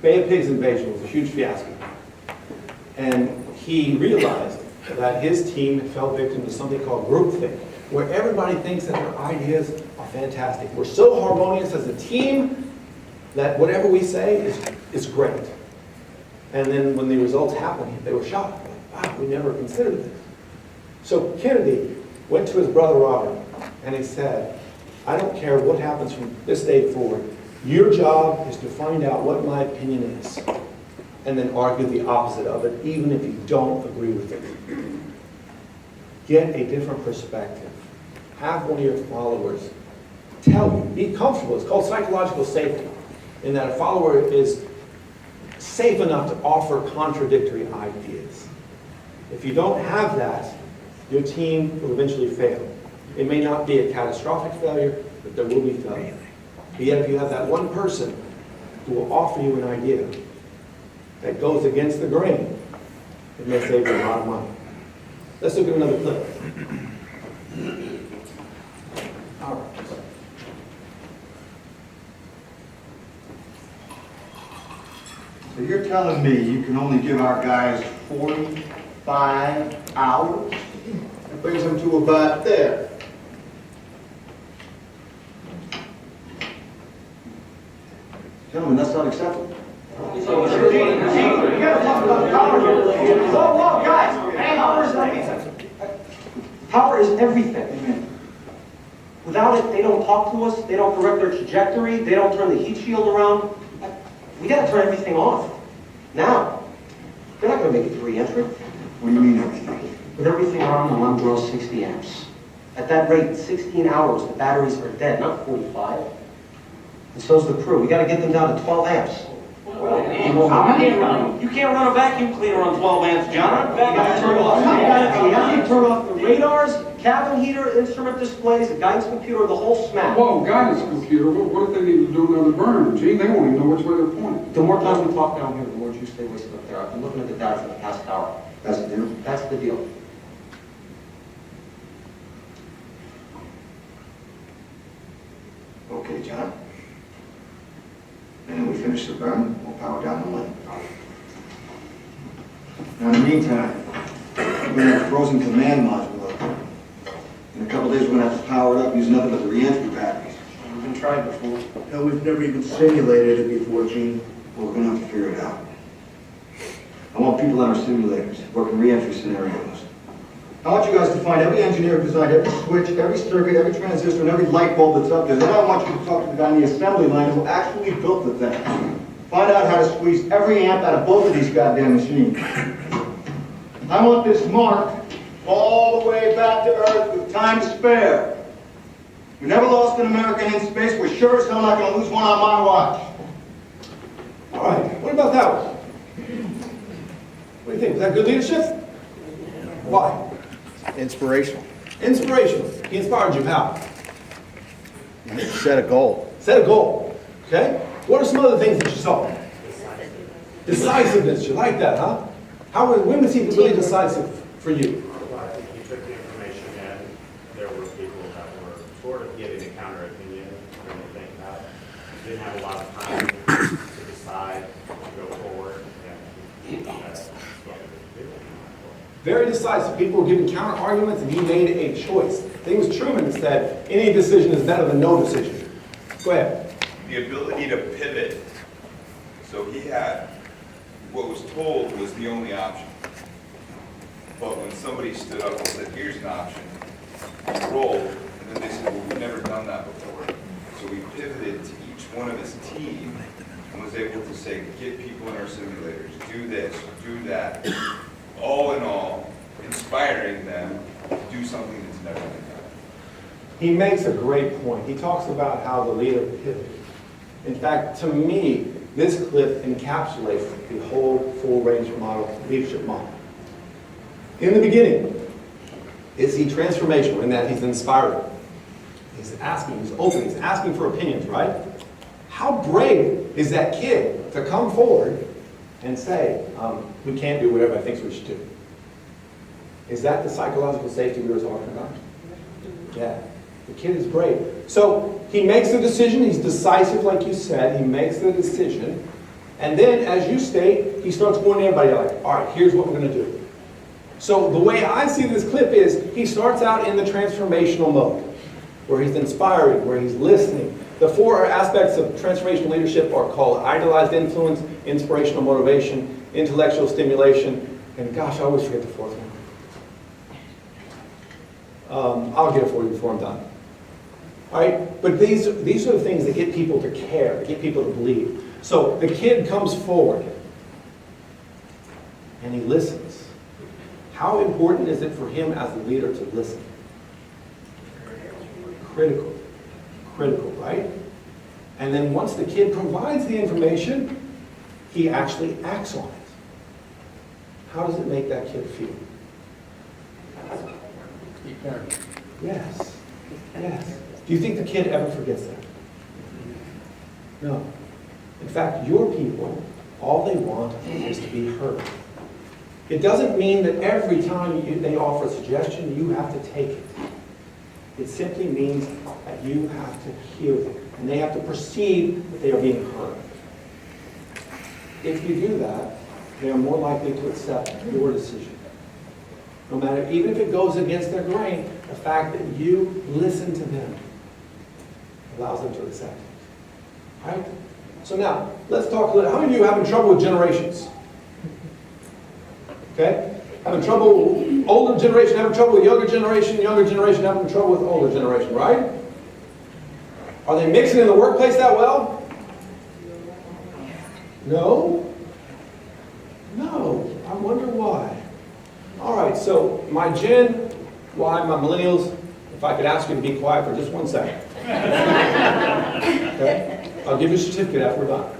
Bay of Pigs invasion was a huge fiasco. And he realized that his team fell victim to something called groupthink, where everybody thinks that their ideas are fantastic. We're so harmonious as a team that whatever we say is great. And then when the results happened, they were shocked. Like, wow, we never considered this. So Kennedy went to his brother Robert, and he said, I don't care what happens from this day forward. Your job is to find out what my opinion is and then argue the opposite of it, even if you don't agree with it. Get a different perspective. Have one of your followers tell you. Be comfortable. It's called psychological safety, in that a follower is safe enough to offer contradictory ideas. If you don't have that, your team will eventually fail. It may not be a catastrophic failure, but there will be failure. But yet if you have that one person who will offer you an idea that goes against the grain, it may save you a lot of money. Let's look at another clip. All right. So you're telling me you can only give our guys 45 hours? That brings them to about there. Gentlemen, that's not acceptable. Whoa, guys! Power is everything. Without it, they don't talk to us, they don't correct their trajectory, they don't turn the heat shield around. We gotta turn everything off. Now. They're not gonna make it to re-entry. What do you mean everything? With everything on, the one draws 60 amps. At that rate, 16 hours, the batteries are dead, not 45. And so's the crew. We gotta get them down to 12 amps. You can't run a vacuum cleaner on 12 amps, John. You gotta turn off the radars, cabin heater, instrument displays, the guidance computer, the whole smack. Whoa, guidance computer, what if they need to do another burn? Gee, they won't even know which way they're pointing. The more time we talk down here, the more juice they waste up there. I've been looking at the data for the past hour. That's the deal? That's the deal. Okay, John. And then we finish the burn, we'll power down the line. Now, in the meantime, we're going to have a frozen command module up there. In a couple days, we're going to have to power it up using nothing but the re-entry batteries. We've been tried before. No, we've never even simulated it before, Gene. Well, we're going to have to figure it out. I want people on our simulators working re-entry scenarios. I want you guys to find every engineer who designed every switch, every circuit, every transistor, and every light bulb that's up there. Then I want you to talk to the guy on the assembly line who actually built the thing. Find out how to squeeze every amp out of both of these goddamn machines. I want this marked all the way back to Earth with time to spare. We never lost an American in space. We're sure as hell not going to lose one on my watch. All right, what about that one? What do you think? Is that good leadership? Why? Inspirational. Inspirational. He inspired you how? Set a goal. Set a goal. Okay? What are some other things that you saw? Decisiveness. You like that, huh? When was he really decisive for you? Well, I think he took the information in. There were people that were sort of giving a counter opinion when they think about it. Didn't have a lot of time to decide to go forward. And that's what it was. Very decisive. People were giving counter arguments, and he made a choice. The thing was Truman said, any decision is better than no decision. Go ahead. The ability to pivot. So he had, what was told was the only option. But when somebody stood up and said, here's an option, he rolled, and then they said, well, we've never done that before. So we pivoted to each one of his team and was able to say, get people in our simulators, do this, do that. All in all, inspiring them to do something that's never been done. He makes a great point. He talks about how the leader pivoted. In fact, to me, this clip encapsulates the whole full-range model, leadership model. In the beginning, is he transformational in that he's inspiring? He's asking, he's open, he's asking for opinions, right? How brave is that kid to come forward and say, we can't do whatever I think we should do? Is that the psychological safety we were talking about? Yeah. The kid is brave. So he makes the decision. He's decisive, like you said. He makes the decision. And then, as you state, he starts going to everybody like, all right, here's what we're going to do. So the way I see this clip is he starts out in the transformational mode, where he's inspiring, where he's listening. The four aspects of transformational leadership are called idealized influence, inspirational motivation, intellectual stimulation, and gosh, I always forget the fourth one. I'll get it for you before I'm done. right? But these are the things that get people to care, that get people to believe. So the kid comes forward and he listens. How important is it for him as a leader to listen? Critical. Critical, right? And then once the kid provides the information, he actually acts on it. How does it make that kid feel? Yes. Yes. Do you think the kid ever forgets that? No. In fact, your people, all they want is to be heard. It doesn't mean that every time they offer a suggestion, you have to take it. It simply means that you have to hear them, and they have to perceive that they are being heard. If you do that, they are more likely to accept your decision. No matter, even if it goes against their grain, the fact that you listen to them allows them to accept it. Right? So now, let's talk a little. How many of you are having trouble with generations? Okay? Having trouble, older generation having trouble with younger generation having trouble with older generation, right? Are they mixing in the workplace that well? No? No. I wonder why. All right, so my Gen Y, my millennials, if I could ask you to be quiet for just 1 second. Okay? I'll give you a certificate after we're done.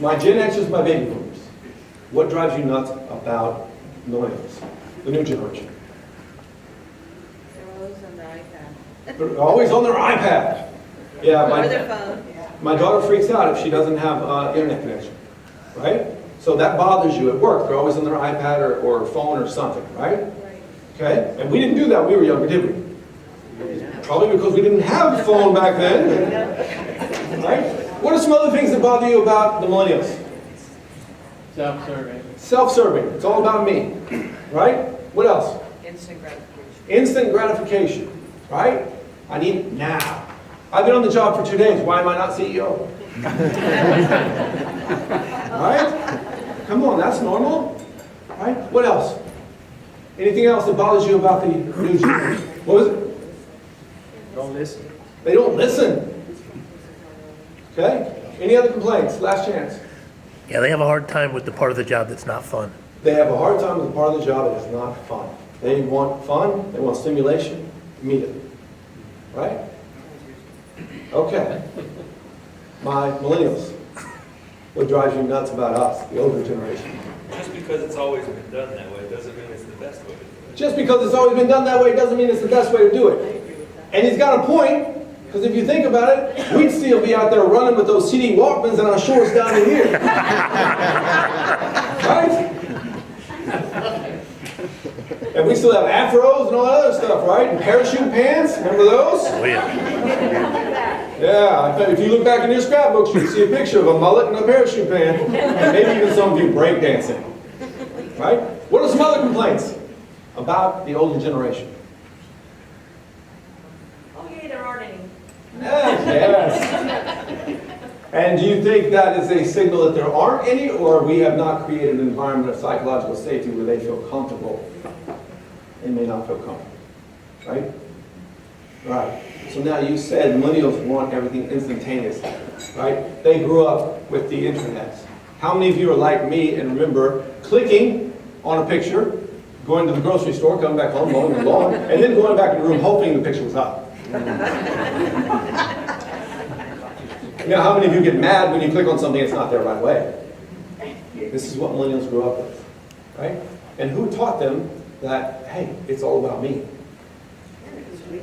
My Gen Xers, my baby boomers. What drives you nuts about millennials, the new generation? They're always on their iPad. They're always on their iPad. Yeah, Or their phone. my daughter freaks out if she doesn't have internet connection, right? So that bothers you at work. They're always on their iPad or phone or something, right? Okay? And we didn't do that when we were younger, did we? Probably because we didn't have a phone back then. Right? What are some other things that bother you about the millennials? Self-serving. Self-serving. It's all about me. Right? What else? Instant gratification. Instant gratification. Right? I need it now. I've been on the job for 2 days. Why am I not CEO? Right? Come on, that's normal. Right? What else? Anything else that bothers you about the new generation? What was it? Don't listen. They don't listen. Okay? Any other complaints? Last chance. Yeah, they have a hard time with the part of the job that's not fun. They have a hard time with the part of the job that is not fun. They want fun, they want stimulation immediately. Right? Okay. My millennials. What drives you nuts about us, the older generation? Just because it's always been done that way doesn't mean it's the best way to do it. Just because it's always been done that way doesn't mean it's the best way to do it. And he's got a point, because if you think about it, we'd still be out there running with those CD Walkmans and our shorts down in here. Right? And we still have afros and all that other stuff, right? And parachute pants, remember those? Oh, yeah. Yeah, if you look back in your scrapbooks, you see a picture of a mullet and a parachute pant. And maybe even some of you breakdancing. Right? What are some other complaints about the older generation? Okay, there aren't any. Yes. And do you think that is a signal that there aren't any, or we have not created an environment of psychological safety where they feel comfortable? They may not feel comfortable. Right? Right. So now you said millennials want everything instantaneous. Right? They grew up with the internet. How many of you are like me and remember clicking on a picture, going to the grocery store, coming back home, mowing the lawn, and then going back to the room hoping the picture was up? You know, how many of you get mad when you click on something that's not there right away? This is what millennials grew up with, right? And who taught them that, hey, it's all about me? We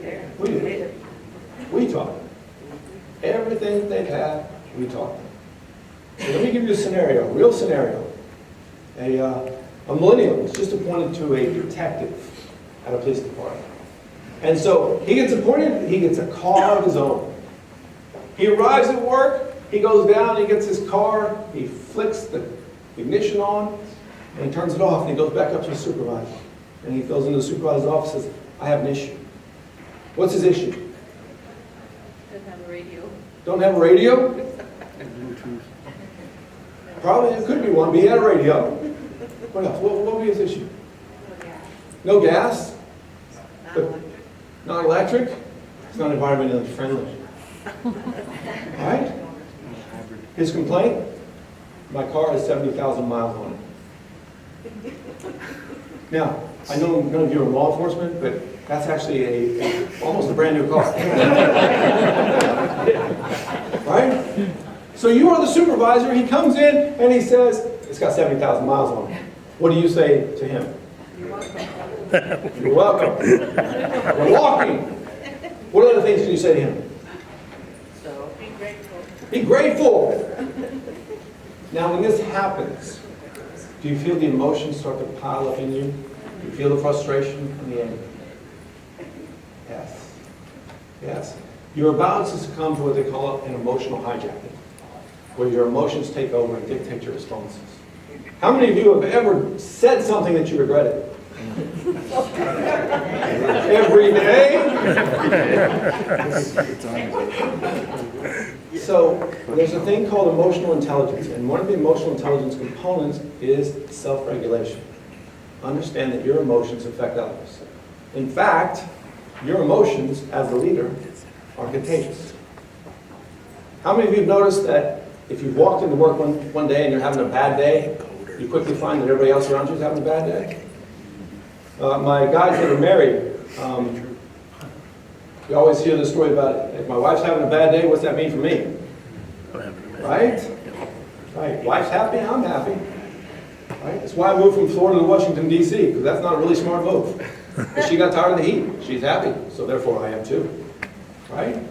did. We taught them. Everything that they've had, we taught them. So let me give you a scenario, a real scenario. A millennial was just appointed to a detective at a police department. And so he gets appointed, he gets a car of his own. He arrives at work, he goes down, he gets his car, he flicks the ignition on, and he turns it off, and he goes back up to his supervisor. And he goes into the supervisor's office and says, I have an issue. What's his issue? Doesn't have a radio. Don't have a radio? Probably it could be one, but he had a radio. What else? What would be his issue? No gas? not electric, it's not environmentally friendly. Right? His complaint? My car has 70,000 miles on it. Now, I know none of you are law enforcement, but that's actually almost a brand new car. Right? So you are the supervisor, he comes in and he says, it's got 70,000 miles on it. What do you say to him? You're welcome. We're walking. What other things can you say to him? So, be grateful. Be grateful. Now, when this happens, do you feel the emotions start to pile up in you? Do you feel the frustration and the anger? Yes. Yes. You're about to succumb to what they call an emotional hijacking, where your emotions take over and dictate your responses. How many of you have ever said something that you regretted? Every day? So, there's a thing called emotional intelligence, and one of the emotional intelligence components is self-regulation. Understand that your emotions affect others. In fact, your emotions, as a leader, are contagious. How many of you have noticed that if you've walked into work one day and you're having a bad day, you quickly find that everybody else around you is having a bad day? My guys that are married, you always hear the story about, if my wife's having a bad day, what's that mean for me? Right? Right. Wife's happy, I'm happy. Right? That's why I moved from Florida to Washington, D.C., because that's not a really smart move. But she got tired of the heat. She's happy, so therefore I am too. Right?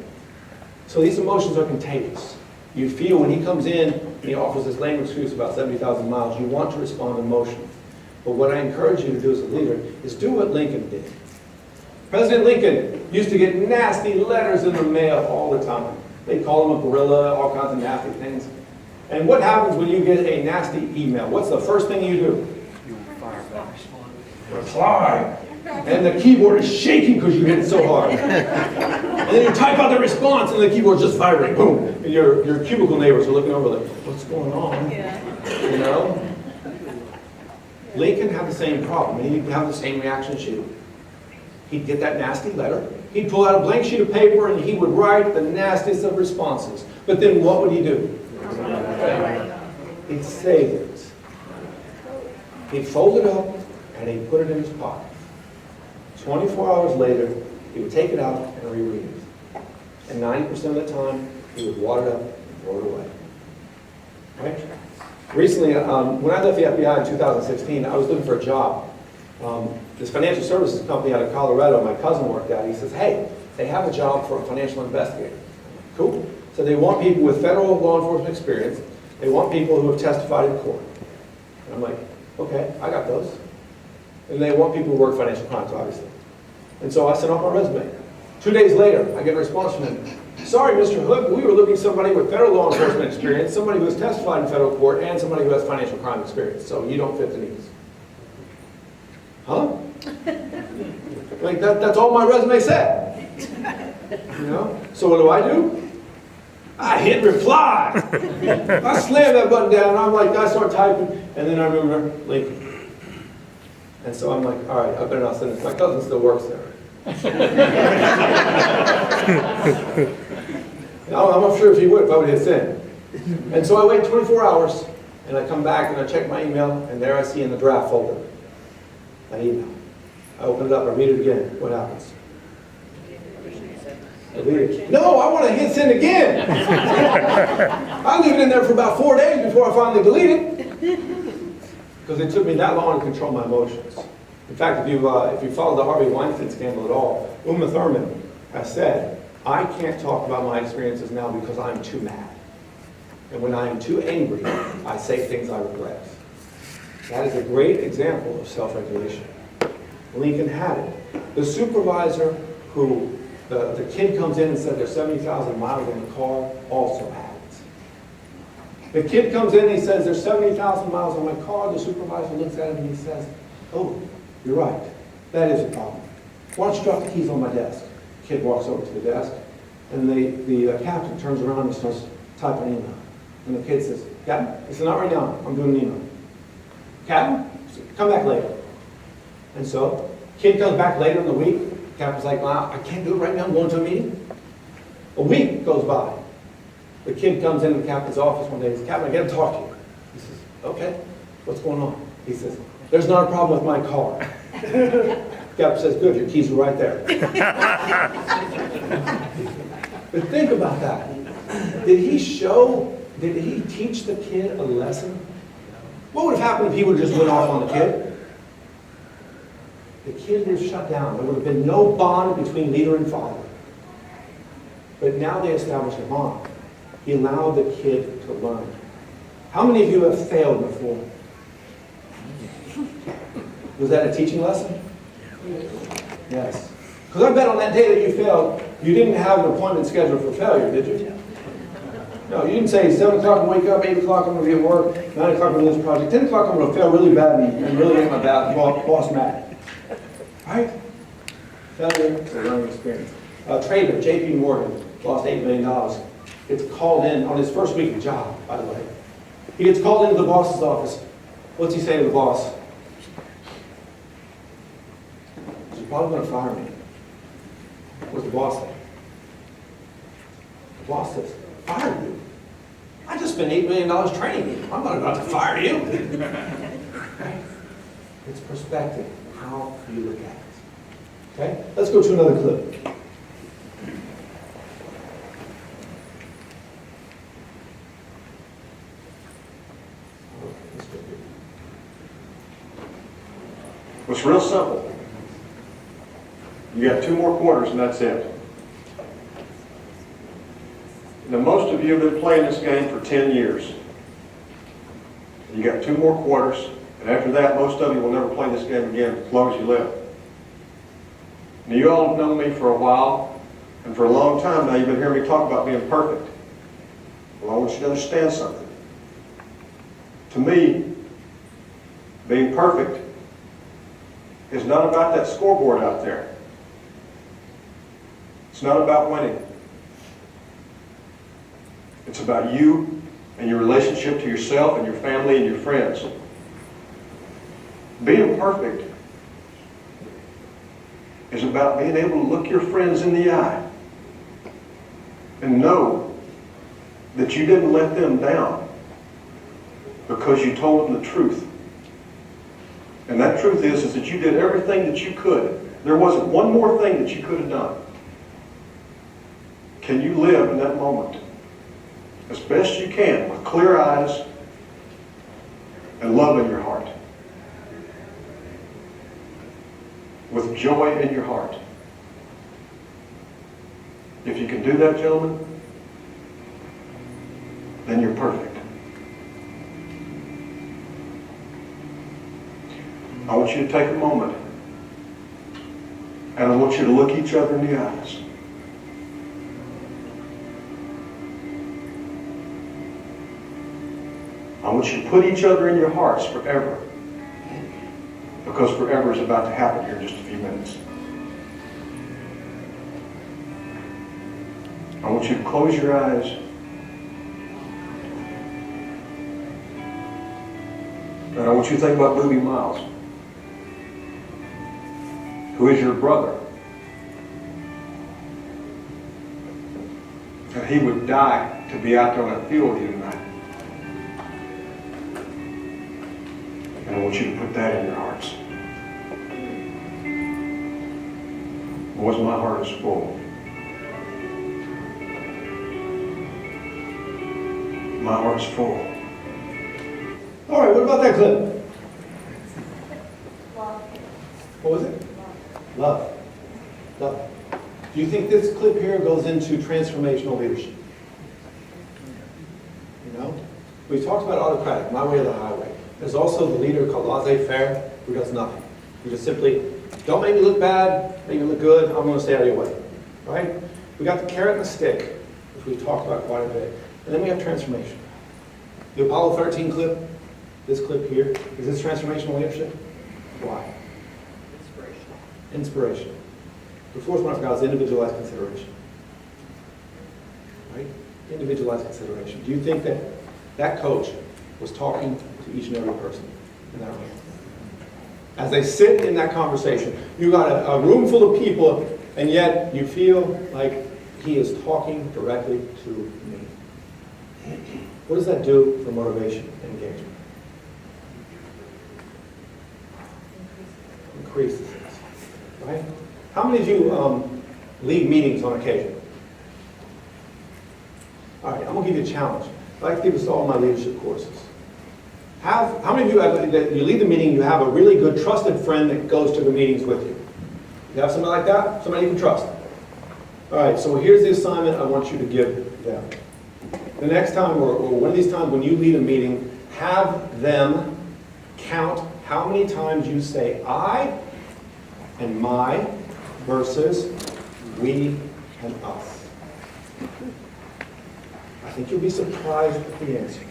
So these emotions are contagious. You feel when he comes in and he offers this lame excuse about 70,000 miles, you want to respond emotionally. But what I encourage you to do as a leader is do what Lincoln did. President Lincoln used to get nasty letters in the mail all the time. They call him a gorilla, all kinds of nasty things. And what happens when you get a nasty email? What's the first thing you do? You fire back. Reply. And the keyboard is shaking because you hit it so hard. And then you type out the response and the keyboard's just vibrating. Boom. And your cubicle neighbors are looking over like, what's going on? Yeah. You know? Lincoln had the same problem. He'd have the same reaction as you. He'd get that nasty letter. He'd pull out a blank sheet of paper and he would write the nastiest of responses. But then what would he do? He'd save it. He'd fold it up and he'd put it in his pocket. 24 hours later, he would take it out and reread it. And 90% of the time, he would wad it up and throw it away. Right? Recently, when I left the FBI in 2016, I was looking for a job. This financial services company out of Colorado, my cousin worked at, he says, hey, they have a job for a financial investigator. Cool. So they want people with federal law enforcement experience. They want people who have testified in court. And I'm like, okay, I got those. And they want people who work financial crimes, obviously. And so I sent off my resume. 2 days later, I get a response from him. Sorry, Mr. Hood, we were looking for somebody with federal law enforcement experience, somebody who has testified in federal court, and somebody who has financial crime experience. So you don't fit the needs. Huh? Like that's all my resume said. You know? So what do? I hit reply. I slammed that button down, and I'm like, I start typing, and then I remember Lincoln. And so I'm like, all right, I better not send this. My cousin still works there. I'm not sure if he would if I would hit send. And so I wait 24 hours, and I come back and I check my email, and there I see in the draft folder an email. I open it up, I read it again. What happens? I read it. No, I want to hit send again. I leave it in there for about 4 days before I finally delete it. Because it took me that long to control my emotions. In fact, if you follow the Harvey Weinstein scandal at all, Uma Thurman has said, I can't talk about my experiences now because I'm too mad. And when I am too angry, I say things I regret. That is a great example of self-regulation. Lincoln had it. The supervisor who, the kid comes in and said there's 70,000 miles in the car, also had it. The kid comes in and he says there's 70,000 miles on my car. The supervisor looks at him and he says, oh, you're right. That is a problem. Why don't you drop the keys on my desk? The kid walks over to the desk and the captain turns around and starts typing an email. And the kid says, Captain, he said, not right now. I'm doing an email. Captain, come back later. And so, kid comes back later in the week, Captain's like, wow, I can't do it right now, I'm going to a meeting. A week goes by. The kid comes into the captain's office one day and says, Captain, I got to talk to you. He says, okay, what's going on? He says, there's not a problem with my car. Captain says, good, your keys are right there. But think about that. Did he teach the kid a lesson? What would have happened if he would have just went off on the kid? The kid would have shut down. There would have been no bond between leader and father. But now they established a bond. He allowed the kid to learn. How many of you have failed before? Was that a teaching lesson? Yes. Because I bet on that day that you failed, you didn't have an appointment scheduled for failure, did you? No, you didn't say 7 o'clock I'm wake up, 8 o'clock I'm going to be at work, 9 o'clock I'm going to do this project, 10 o'clock I'm going to fail really bad and really make my boss mad. Right? Failure is a learning experience. Trader, J.P. Morgan, lost $8 million. Gets called in on his first week of job, by the way. He gets called into the boss's office. What's he say to the boss? You're probably going to fire me. What's the boss say? The boss says, fire you? I just spent $8 million training you. I'm not about to fire you. Right? It's perspective, how you look at it. Okay? Let's go to another clip. It's real simple. You got 2 more quarters and that's it. Now most of you have been playing this game for 10 years. You got 2 more quarters, and after that most of you will never play this game again as long as you live. Now you all have known me for a while, and for a long time now you've been hearing me talk about being perfect. Well, I want you to understand something. To me, being perfect is not about that scoreboard out there. It's not about winning. It's about you and your relationship to yourself and your family and your friends. Being perfect is about being able to look your friends in the eye and know that you didn't let them down because you told them the truth. And that truth is that you did everything that you could. There wasn't one more thing that you could have done. Can you live in that moment as best you can with clear eyes and love in your heart? With joy in your heart. If you can do that, gentlemen, then you're perfect. I want you to take a moment and I want you to look each other in the eyes. I want you to put each other in your hearts forever, because forever is about to happen here in just a few minutes. I want you to close your eyes and I want you to think about Boobie Miles, who is your brother. And he would die to be out there on that field with you tonight. And I want you to put that in your hearts. Boys, my heart is full. My heart's full. All right, what about that clip? Love. What was it? Love. Love. Do you think this clip here goes into transformational leadership? You know? We talked about autocratic, my way or the highway. There's also the leader called laissez-faire, who does nothing. He just simply, don't make me look bad, make me look good, I'm going to stay out of your way. Right? We got the carrot and the stick, which we've talked about quite a bit. And then we have transformation. The Apollo 13 clip, this clip here, is this transformational leadership? Why? Inspiration. The fourth one I forgot is individualized consideration. Right? Individualized consideration. Do you think that that coach was talking to each and every person in that room? as they sit in that conversation. You got a room full of people, and yet you feel like he is talking directly to me. What does that do for motivation and engagement? Increases it, right? How many of you lead meetings on occasion? All right, I'm going to give you a challenge. I like to give this to all my leadership courses. How many of you, that you lead the meeting, you have a really good trusted friend that goes to the meetings with you? You have somebody like that? Somebody you can trust? All right, so here's the assignment I want you to give them. The next time, or one of these times when you lead a meeting, have them count how many times you say I and my versus we and us. I think you'll be surprised at the answer.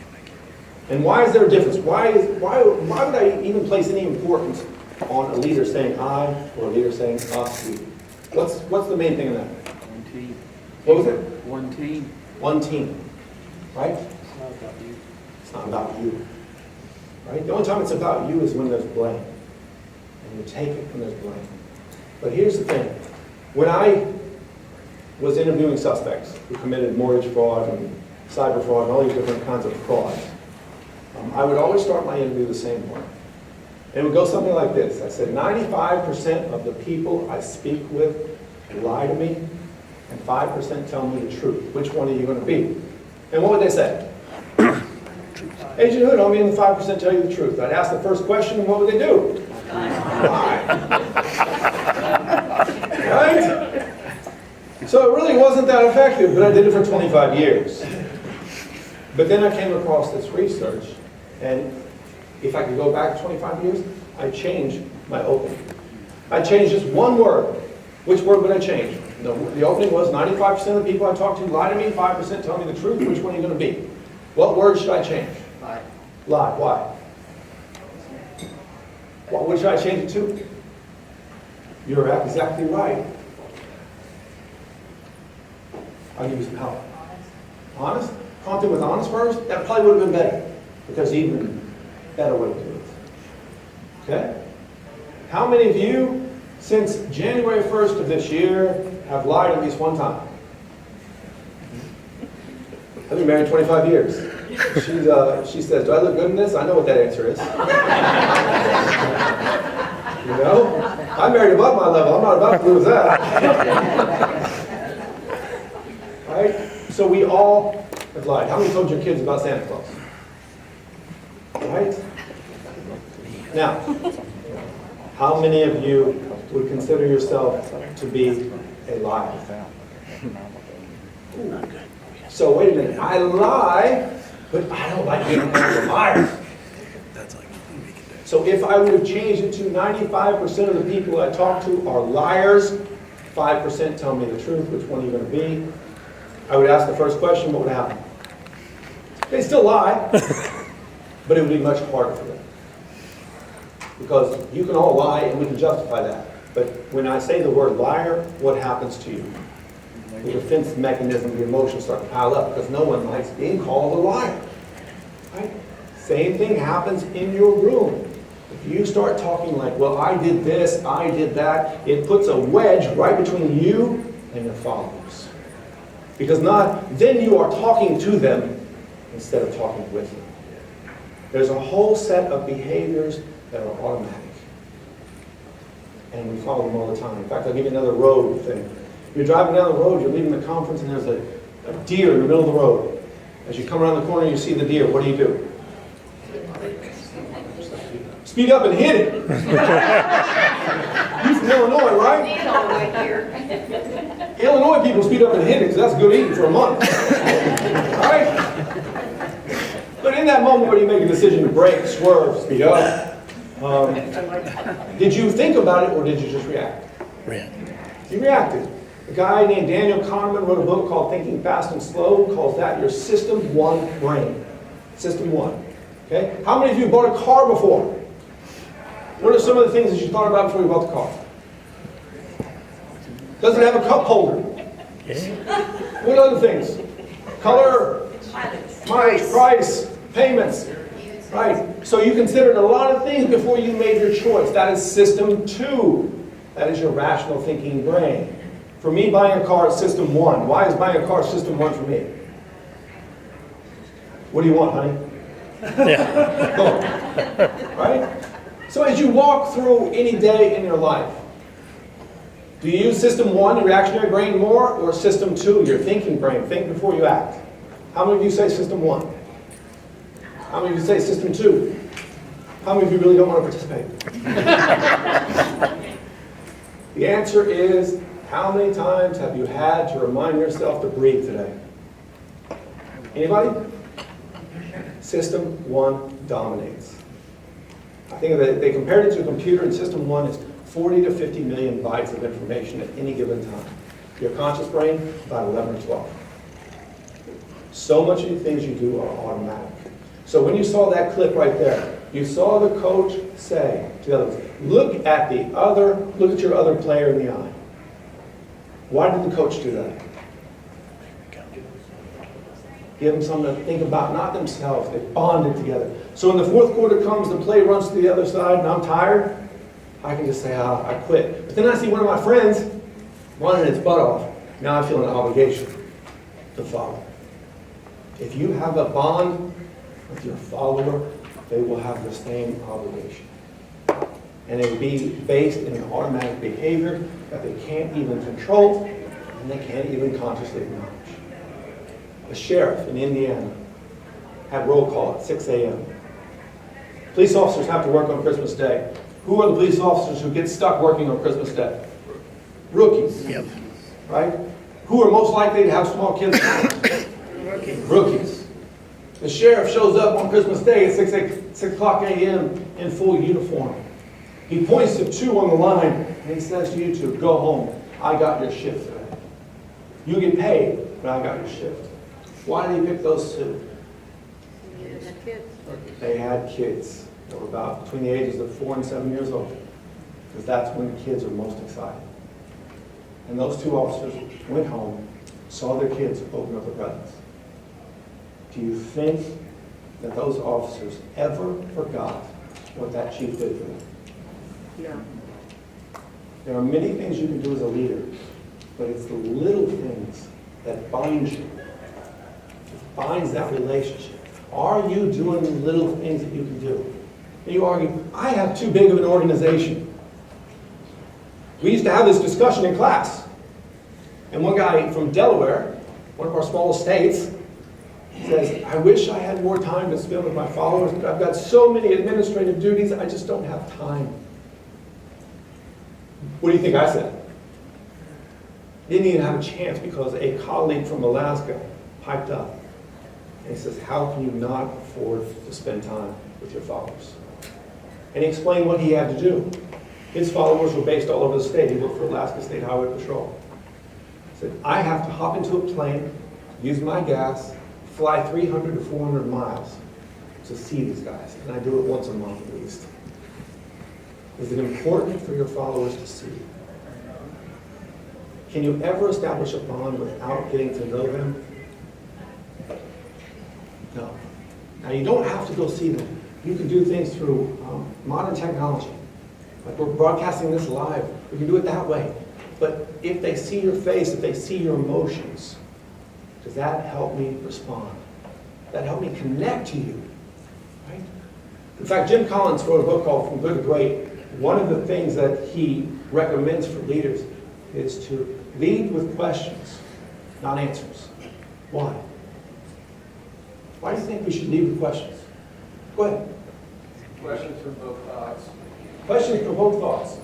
And why is there a difference? Why would I even place any importance on a leader saying I or a leader saying us, we? What's the main thing in that? One team. What was it? One team. One team. Right? It's not about you. It's not about you. Right? The only time it's about you is when there's blame. And you take it when there's blame. But here's the thing. When I was interviewing suspects who committed mortgage fraud and cyber fraud and all these different kinds of frauds, I would always start my interview the same way. And it would go something like this. I said, 95% of the people I speak with lie to me, and 5% tell me the truth. Which one are you going to be? And what would they say? Agent Hood, only the 5% tell you the truth. I'd ask the first question, and what would they do? Lie. Right? So it really wasn't that effective, but I did it for 25 years. But then I came across this research, and if I could go back 25 years, I'd change my opening. I'd change just one word. Which word would I change? The opening was 95% of the people I talk to lie to me, 5% tell me the truth. Which one are you going to be? What word should I change? Lie. Lie. Why? What should I change it to? You're exactly right. I'll give you some help. Honest? Prompt him with honest first? That probably would have been better. Because even better way to do it. Okay? How many of you, since January 1st of this year, have lied at least one time? I've been married 25 years. She says, do I look good in this? I know what that answer is. You know? I'm married above my level. I'm not about to lose that. Right? So we all have lied. How many told your kids about Santa Claus? Right? Now, how many of you would consider yourself to be a liar? So wait a minute. I lie, but I don't like being called a liar. So if I would have changed it to 95% of the people I talk to are liars, 5% tell me the truth, which one are you going to be? I would ask the first question, what would happen? They still lie, but it would be much harder for them. Because you can all lie and we can justify that. But when I say the word liar, what happens to you? The defense mechanism, the emotions start to pile up because no one likes being called a liar. Right? Same thing happens in your room. If you start talking like, well, I did this, I did that, it puts a wedge right between you and your followers. Because then you are talking to them instead of talking with them. There's a whole set of behaviors that are automatic. And we follow them all the time. In fact, I'll give you another road thing. You're driving down the road, you're leaving the conference, and there's a deer in the middle of the road. As you come around the corner, you see the deer. What do? Speed up and hit it. You're from Illinois, right? Illinois people speed up and hit it because that's good eating for a month. Right? But in that moment where you make a decision to brake, swerve, speed up, did you think about it or did you just react? You reacted. A guy named Daniel Kahneman wrote a book called Thinking Fast and Slow, calls that your System 1 brain. System 1. Okay? How many of you bought a car before? What are some of the things that you thought about before you bought the car? Does it have a cup holder? What other things? Color, mileage, price, payments. Right, so you considered a lot of things before you made your choice. That is system 2. That is your rational thinking brain. For me, buying a car is system 1. Why is buying a car system 1 for me? What do you want, honey? Right? So as you walk through any day in your life, do you use system 1, your reactionary brain, more, or system 2, your thinking brain? Think before you act. How many of you say system 1? How many of you say system 2? How many of you really don't want to participate? The answer is, how many times have you had to remind yourself to breathe today? Anybody? System 1 dominates. I think that they compared it to a computer, and system 1 is 40 to 50 million bytes of information at any given time. Your conscious brain, about 11 or 12. So much of the things you do are automatic. So when you saw that clip right there, you saw the coach say to the others, look at your other player in the eye. Why did the coach do that? Give them something to think about, not themselves. They bonded together. So when the fourth quarter comes, the play runs to the other side, and I'm tired, I can just say, I quit. But then I see one of my friends running its butt off. Now I feel an obligation to follow. If you have a bond with your follower, they will have the same obligation. And it will be based in an automatic behavior that they can't even control and they can't even consciously acknowledge. The sheriff in Indiana had roll call at 6 a.m. Police officers have to work on Christmas Day. Who are the police officers who get stuck working on Christmas Day? Rookies. Yep. Right? Who are most likely to have small kids? Rookies. The sheriff shows up on Christmas Day at 6 o'clock a.m. in full uniform. He points to 2 on the line, and he says to you 2, go home. I got your shift today. You get paid, but I got your shift. Why did he pick those 2? They had kids. They were about between the ages of 4 and 7 years old, because that's when the kids are most excited. And those 2 officers went home, saw their kids open up the presents. Do you think that those officers ever forgot what that chief did for them? No. There are many things you can do as a leader, but it's the little things that bind you. It binds that relationship. Are you doing the little things that you can do? And you argue, I have too big of an organization. We used to have this discussion in class. And one guy from Delaware, one of our smallest states, says, I wish I had more time to spend with my followers, but I've got so many administrative duties, I just don't have time. What do you think I said? Didn't even have a chance because a colleague from Alaska piped up. And he says, how can you not afford to spend time with your followers? And he explained what he had to do. His followers were based all over the state. He worked for Alaska State Highway Patrol. He said, I have to hop into a plane, use my gas, fly 300 to 400 miles to see these guys. And I do it once a month at least. Is it important for your followers to see you? Can you ever establish a bond without getting to know them? No. Now you don't have to go see them. You can do things through modern technology. Like we're broadcasting this live. We can do it that way. But if they see your face, if they see your emotions, does that help me respond? Does that help me connect to you? Right? In fact, Jim Collins wrote a book called From Good to Great. One of the things that he recommends for leaders is to lead with questions, not answers. Why? Why do you think we should lead with questions? Go ahead. Questions from both thoughts. Questions from both thoughts.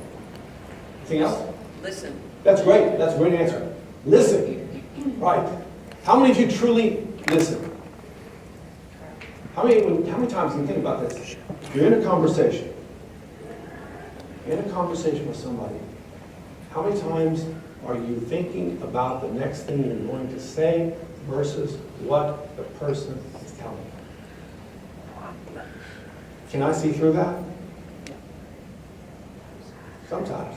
Anything else? Listen. That's great. That's a great answer. Listen. Right. How many of you truly listen? How many times can you think about this? You're in a conversation. In a conversation with somebody. How many times are you thinking about the next thing you're going to say versus what the person is telling you? Can I see through that? Sometimes.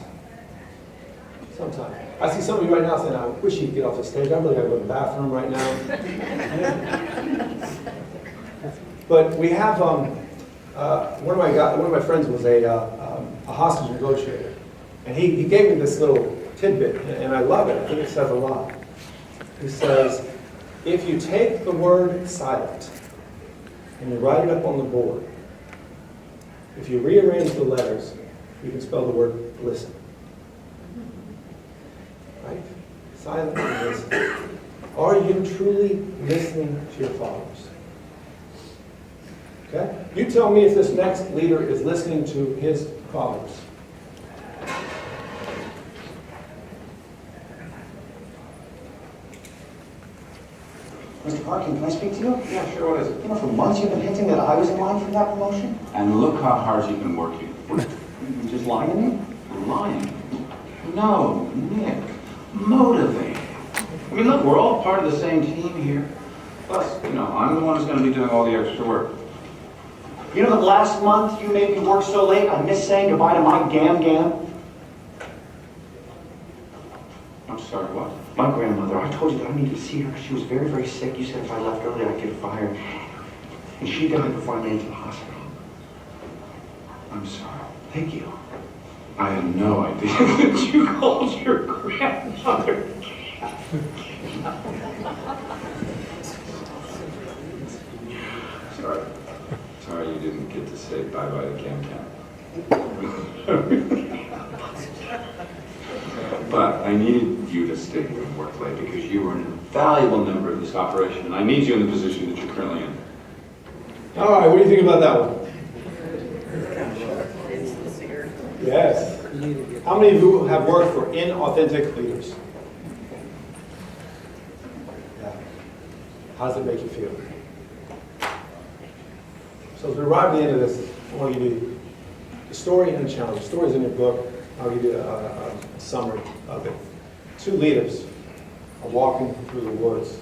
Sometimes. I see some of you right now saying, I wish he'd get off the stage. I really got to go to the bathroom right now. But we have one of my friends was a hostage negotiator, and he gave me this little tidbit, and I love it. I think it says a lot. He says, if you take the word silent and you write it up on the board, if you rearrange the letters, you can spell the word listen. Right? Silent and listen. Are you truly listening to your followers? Okay? You tell me if this next leader is listening to his followers. Mr. Parkin, can I speak to you? Yeah, sure. What is it? You know, for months you've been hinting that I was in line for that promotion. And look how hard you've been working. You just lying to me? Lying? No, Nick. Motivate. I mean, look, we're all part of the same team here. Plus, you know, I'm the one who's going to be doing all the extra work. You know that last month you made me work so late I missed saying goodbye to my gam. I'm sorry, what? My grandmother, I told you that I needed to see her. She was very, very sick. You said if I left early I'd get fired. And she died before I made it to the hospital. I'm sorry. Thank you. I had no idea that you called your grandmother. Sorry you didn't get to say bye-bye to Cam Cam. But I needed you to stay here and work late because you were an invaluable member of this operation, and I need you in the position that you're currently in. All right, what do you think about that one? Yes. How many of you have worked for inauthentic leaders? Yeah. How does it make you feel? So as we arrive at the end of this, I want to give you the story and the challenge. The story is in your book. I'll give you a summary of it. Two leaders are walking through the woods.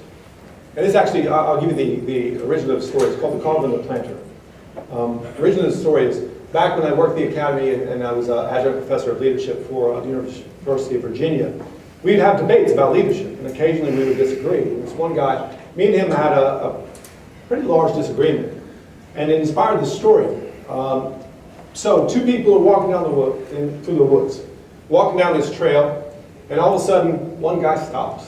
And this actually, I'll give you the original of the story. It's called The Carver and the Planter. The original of the story is, back when I worked at the academy and I was an adjunct professor of leadership for the University of Virginia, we'd have debates about leadership, and occasionally we would disagree. And this one guy, me and him had a pretty large disagreement, and it inspired the story. So two people are walking down through the woods, walking down this trail, and all of a sudden, one guy stops.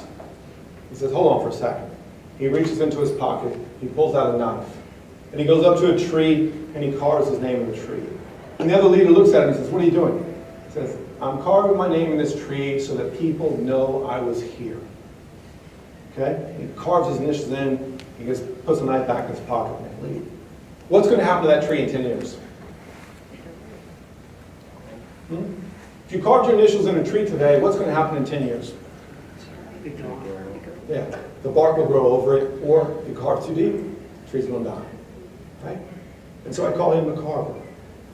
He says, hold on for a second. He reaches into his pocket, he pulls out a knife, and he goes up to a tree, and he carves his name in the tree. And the other leader looks at him and says, what are you doing? He says, I'm carving my name in this tree so that people know I was here. Okay? He carves his initials in, he just puts the knife back in his pocket, and they leave. What's going to happen to that tree in 10 years? If you carved your initials in a tree today, what's going to happen in 10 years? Yeah, the bark will grow over it, or if you carve too deep, the tree's going to die. Right? And so I call him the carver.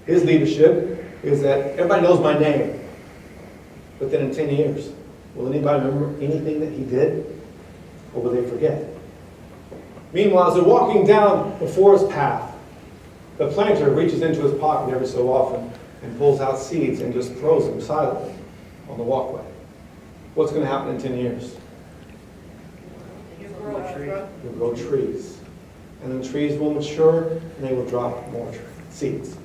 His leadership is that everybody knows my name, but then in 10 years, will anybody remember anything that he did, or will they forget? Meanwhile, as they're walking down the forest path, the planter reaches into his pocket every so often and pulls out seeds and just throws them silently on the walkway. What's going to happen in 10 years? You'll grow trees. And then trees will mature and they will drop more seeds.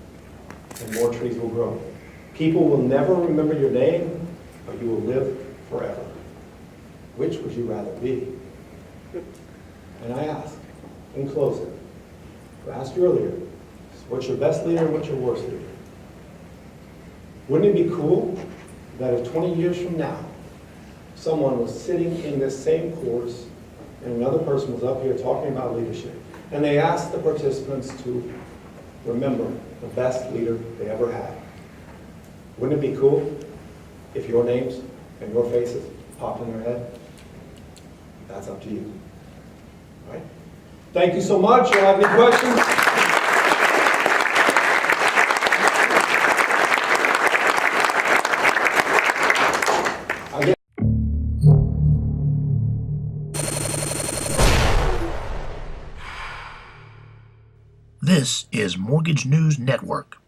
And more trees will grow. People will never remember your name, but you will live forever. Which would you rather be? And I ask, in closing, I asked you earlier, what's your best leader and what's your worst leader? Wouldn't it be cool that if 20 years from now, someone was sitting in this same course and another person was up here talking about leadership, and they asked the participants to remember the best leader they ever had? Wouldn't it be cool if your names and your faces popped in their head? That's up to you. All right? Thank you so much. Do you have any questions? This is Mortgage News Network.